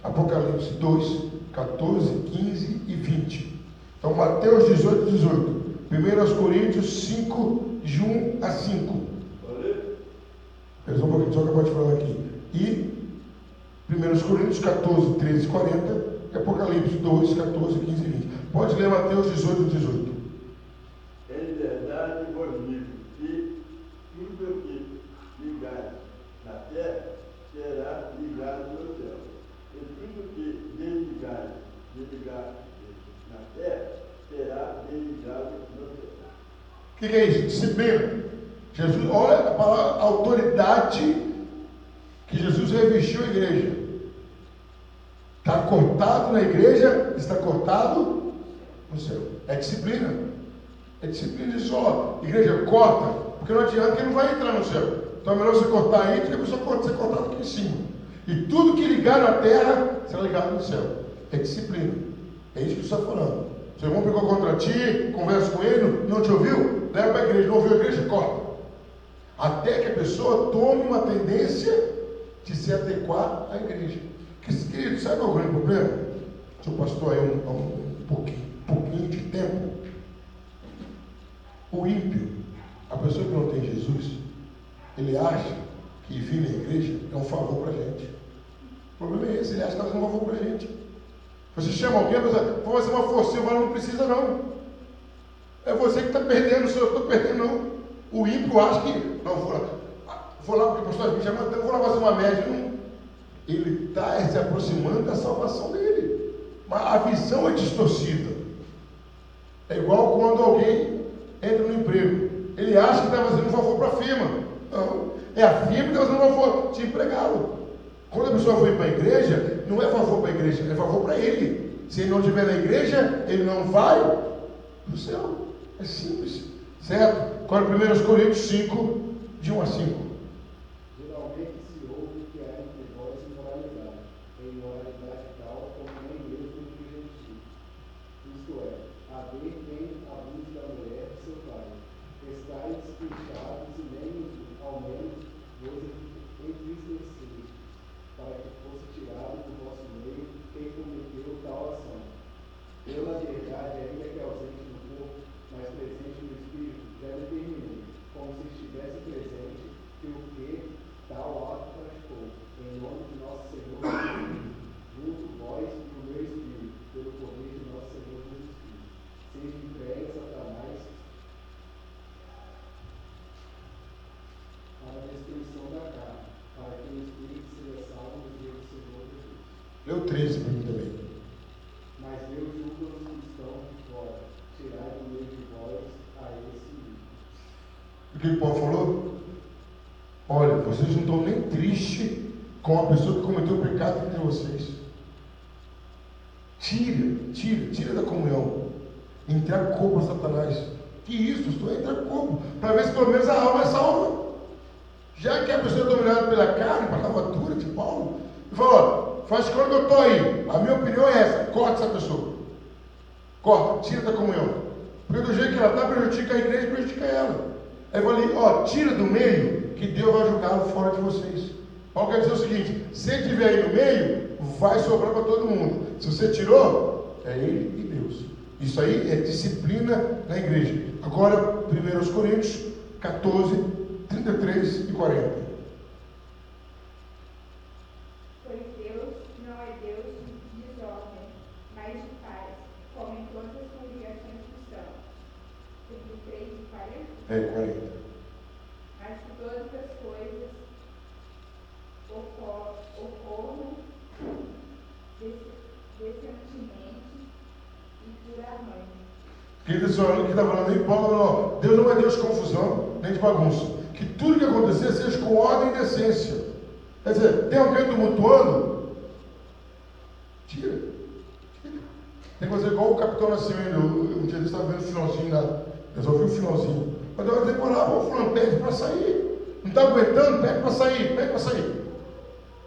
Apocalipse 2, 14, 15 e 20. Então, Mateus 18. 1 aos Coríntios 5, de 1 a 5. Pera um pouquinho, só que eu posso falar aqui. E 1 aos Coríntios 14, 13 e 40. E Apocalipse 2, 14, 15 e 20. Pode ler Mateus 18. Em verdade vos digo que tudo que ligar na terra será ligado no céu. E tudo que desligar na terra será desligado no céu. O que é isso? Disciplina. Jesus, olha a palavra autoridade que Jesus revestiu a igreja. Está cortado na igreja, está cortado no céu. É disciplina. É disciplina de só. Igreja corta, porque não adianta que ele não vai entrar no céu. Então é melhor você cortar aí do que a pessoa ser cortada aqui em cima. E tudo que ligar na terra será ligado no céu. É disciplina. É isso que você está falando. Seu irmão pegou contra ti, conversa com ele, não te ouviu? Leva para a igreja. Não ouviu a igreja? Corta. Até que a pessoa tome uma tendência de se adequar à igreja. Querido, sabe qual é o grande problema? Sou pastor aí há um pouquinho de tempo. O ímpio, a pessoa que não tem Jesus, ele acha que vir na igreja é um favor para a gente. O problema é esse, ele acha que está fazendo um favor para a gente. Você chama alguém, vou fazer uma forcinha, mas não precisa não. É você que está perdendo, eu estou perdendo não. O ímpio acha que, não, vou lá porque o pastor me chamou, então vou lá fazer uma média. ele está se aproximando da salvação dele. Mas a visão é distorcida. É igual quando alguém entra no emprego. Ele acha que está fazendo um favor para a firma. Não, é a firma que está fazendo um favor de empregá-lo. Quando a pessoa foi para a igreja, não é favor para a igreja, é favor para ele. Se ele não estiver na igreja, ele não vai para o céu. É simples, certo? Agora 1 Coríntios 5, de 1 a 5. Geralmente se ouve que há entre vós imoralidade, em imoralidade tal como nem mesmo entre gentios. Isto é, haver quem abuse da mulher de seu pai. Estais fechados e nem ao menos vos entristeceis, para que fosse tirado do vosso meio quem cometeu tal ação. Eu, na verdade, ainda que ausente no corpo, mas presente no espírito, já determinei, como se estivesse presente, que o que tal ato praticou, em nome de nosso Senhor Jesus, junto vós e o meu espírito, pelo poder de nosso Senhor Jesus Cristo. Seja entregue Satanás para a destruição da carne, para que o espírito seja salvo no dia do Senhor Jesus. Leu 13 para mim também. Mas Deus julga os que estão fora, tirai do meio de vós a esse ímpio. O que Paulo falou? Olha, vocês não estão nem tristes com a pessoa que cometeu o pecado entre vocês. Tira da comunhão. Entrega o corpo a Satanás. Que isso? Estou entregando o corpo, para ver se pelo menos a alma é salva. Já que a pessoa é dominada pela carne, para a lavatura de Paulo, ele falou: faz quando eu estou aí. A minha opinião é essa: corta essa pessoa. Corta, tira da comunhão. Porque do jeito que ela está, prejudica a igreja e prejudica ela. Aí eu falei: tira do meio, que Deus vai julgá-lo fora de vocês. Paulo quer dizer o seguinte: se ele estiver aí no meio, vai sobrar para todo mundo. Se você tirou, é ele e Deus. Isso aí é disciplina na igreja. Agora, 1 Coríntios 14, 33 e 40. Pois Deus não é Deus de desordem, mas de paz, como em todas as congregações cristãs. 33 e 40? 40. Mas que todas as coisas ocorram decentemente e por arranjo. Que está falando aí, Paulo falou: Deus não é Deus de confusão, nem de bagunça. Que tudo que acontecer seja com ordem e decência. Quer dizer, tem alguém tumultuando? Tira. Tem que fazer igual o Capitão Nascimento. Um dia eu estava vendo o finalzinho, resolvi o finalzinho. Mas eu vou decorar: fulano, pede para sair. Não está aguentando? Pede para sair.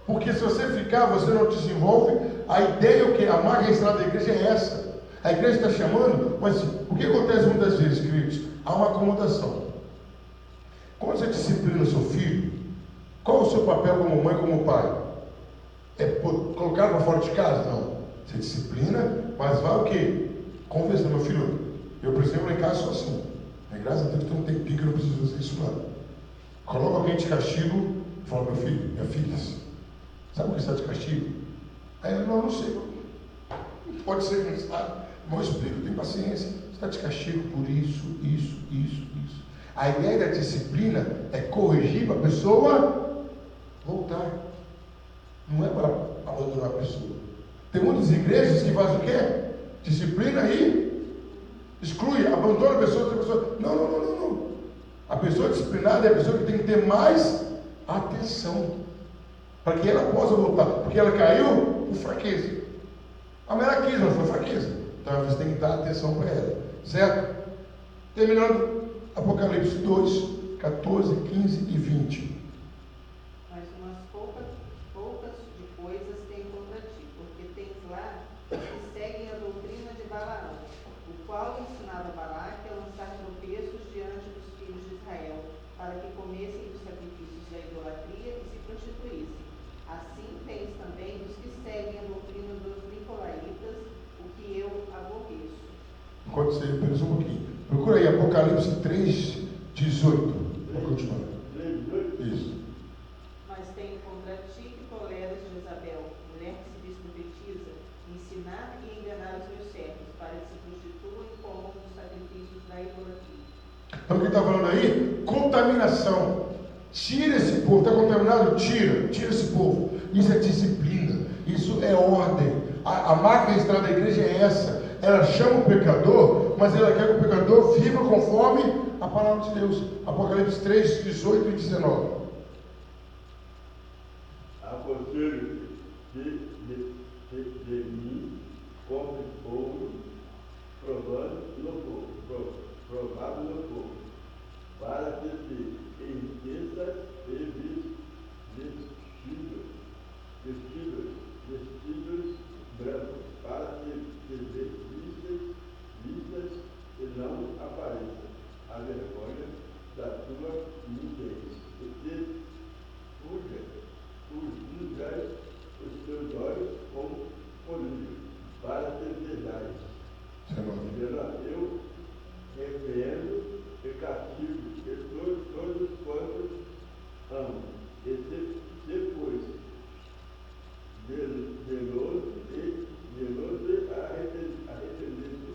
Porque se você ficar, você não desenvolve. A ideia é o que? A marca registrada da igreja é essa. A igreja está chamando, mas o que acontece muitas vezes, queridos? Há uma acomodação. Quando você disciplina o seu filho, qual é o seu papel como mãe, como pai? É colocar para fora de casa? Não. Você disciplina, mas vai o quê? Conversar. Meu filho, eu, por exemplo, em casa sou assim. Graças a Deus tem um tempinho que eu não preciso fazer isso não. Coloca alguém de castigo e fala: meu filho, minha filha, sabe o que está de castigo? Aí ele: não sei. Pode ser que não sabe. Mas eu explico, tem paciência. Você está de castigo por isso. A ideia da disciplina é corrigir para a pessoa voltar. Não é para abandonar a pessoa. Tem muitas igrejas que fazem o quê? Disciplina e exclui, abandona a pessoa. Não. A pessoa disciplinada é a pessoa que tem que ter mais atenção, para que ela possa voltar. Porque ela caiu por fraqueza. A mulher quis, não foi fraqueza. Então você tem que dar atenção para ela. Certo? Terminando, Apocalipse 2, 14, 15 e 20. Mas umas poucas de coisas tem contra ti, porque tens lá que seguem a doutrina de Balaão, o qual ensinava Balaque a lançar tropeços diante dos filhos de Israel, para que comessem dos sacrifícios da idolatria e se prostituíssem. Assim tens também os que seguem a doutrina dos nicolaítas, o que eu aborreço. Enquanto você pensa um pouquinho, procura aí Apocalipse 3, 18. Vou continuar. Isso. Mas tenho contra ti que toleras Jezabel, mulher que se diz profetiza, ensinar e enganar os meus servos, para que se prostituam e comam dos sacrifícios da idolatria. Então o que está falando aí? Contaminação. Tira esse povo, está contaminado? Tira esse povo. Isso é disciplina, isso é ordem. A marca registrada da igreja é essa. Ela chama o pecador, mas ela quer que o pecador viva conforme a palavra de Deus. Apocalipse 3, 18 e 19. Aconselho de mim, compre ouro, provado no fogo, para que se enriqueça e vestidos brancos, para que se vistas e não apareça a vergonha da tua nudez. Porque ungais os teus olhos com olívio, para te desejais. Eu repreendo e castigo todos quantos amam. E se pois zeloso e arrependido.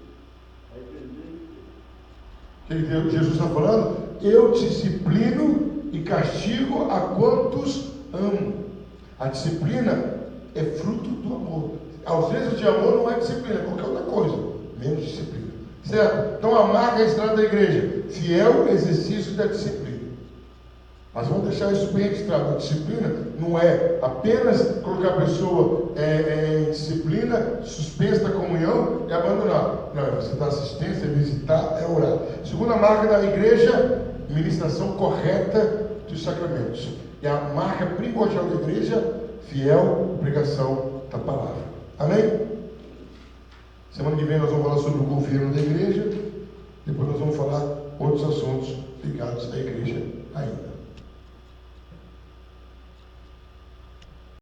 O que Jesus está falando? Eu disciplino e castigo a quantos amo. A disciplina é fruto do amor. Ausência de amor não é disciplina, é qualquer outra coisa, menos disciplina. Certo? Então a marca registrada da igreja, fiel exercício da disciplina. Mas vamos deixar isso bem registrado. A disciplina não é apenas colocar a pessoa em disciplina, suspensa da comunhão e abandonar. Não, é você dar assistência, é visitar, é orar. Segunda marca da igreja, ministração correta dos sacramentos. E a marca primordial da igreja, fiel pregação da palavra. Amém? Semana que vem nós vamos falar sobre o governo da igreja. Depois nós vamos falar outros assuntos ligados à igreja ainda.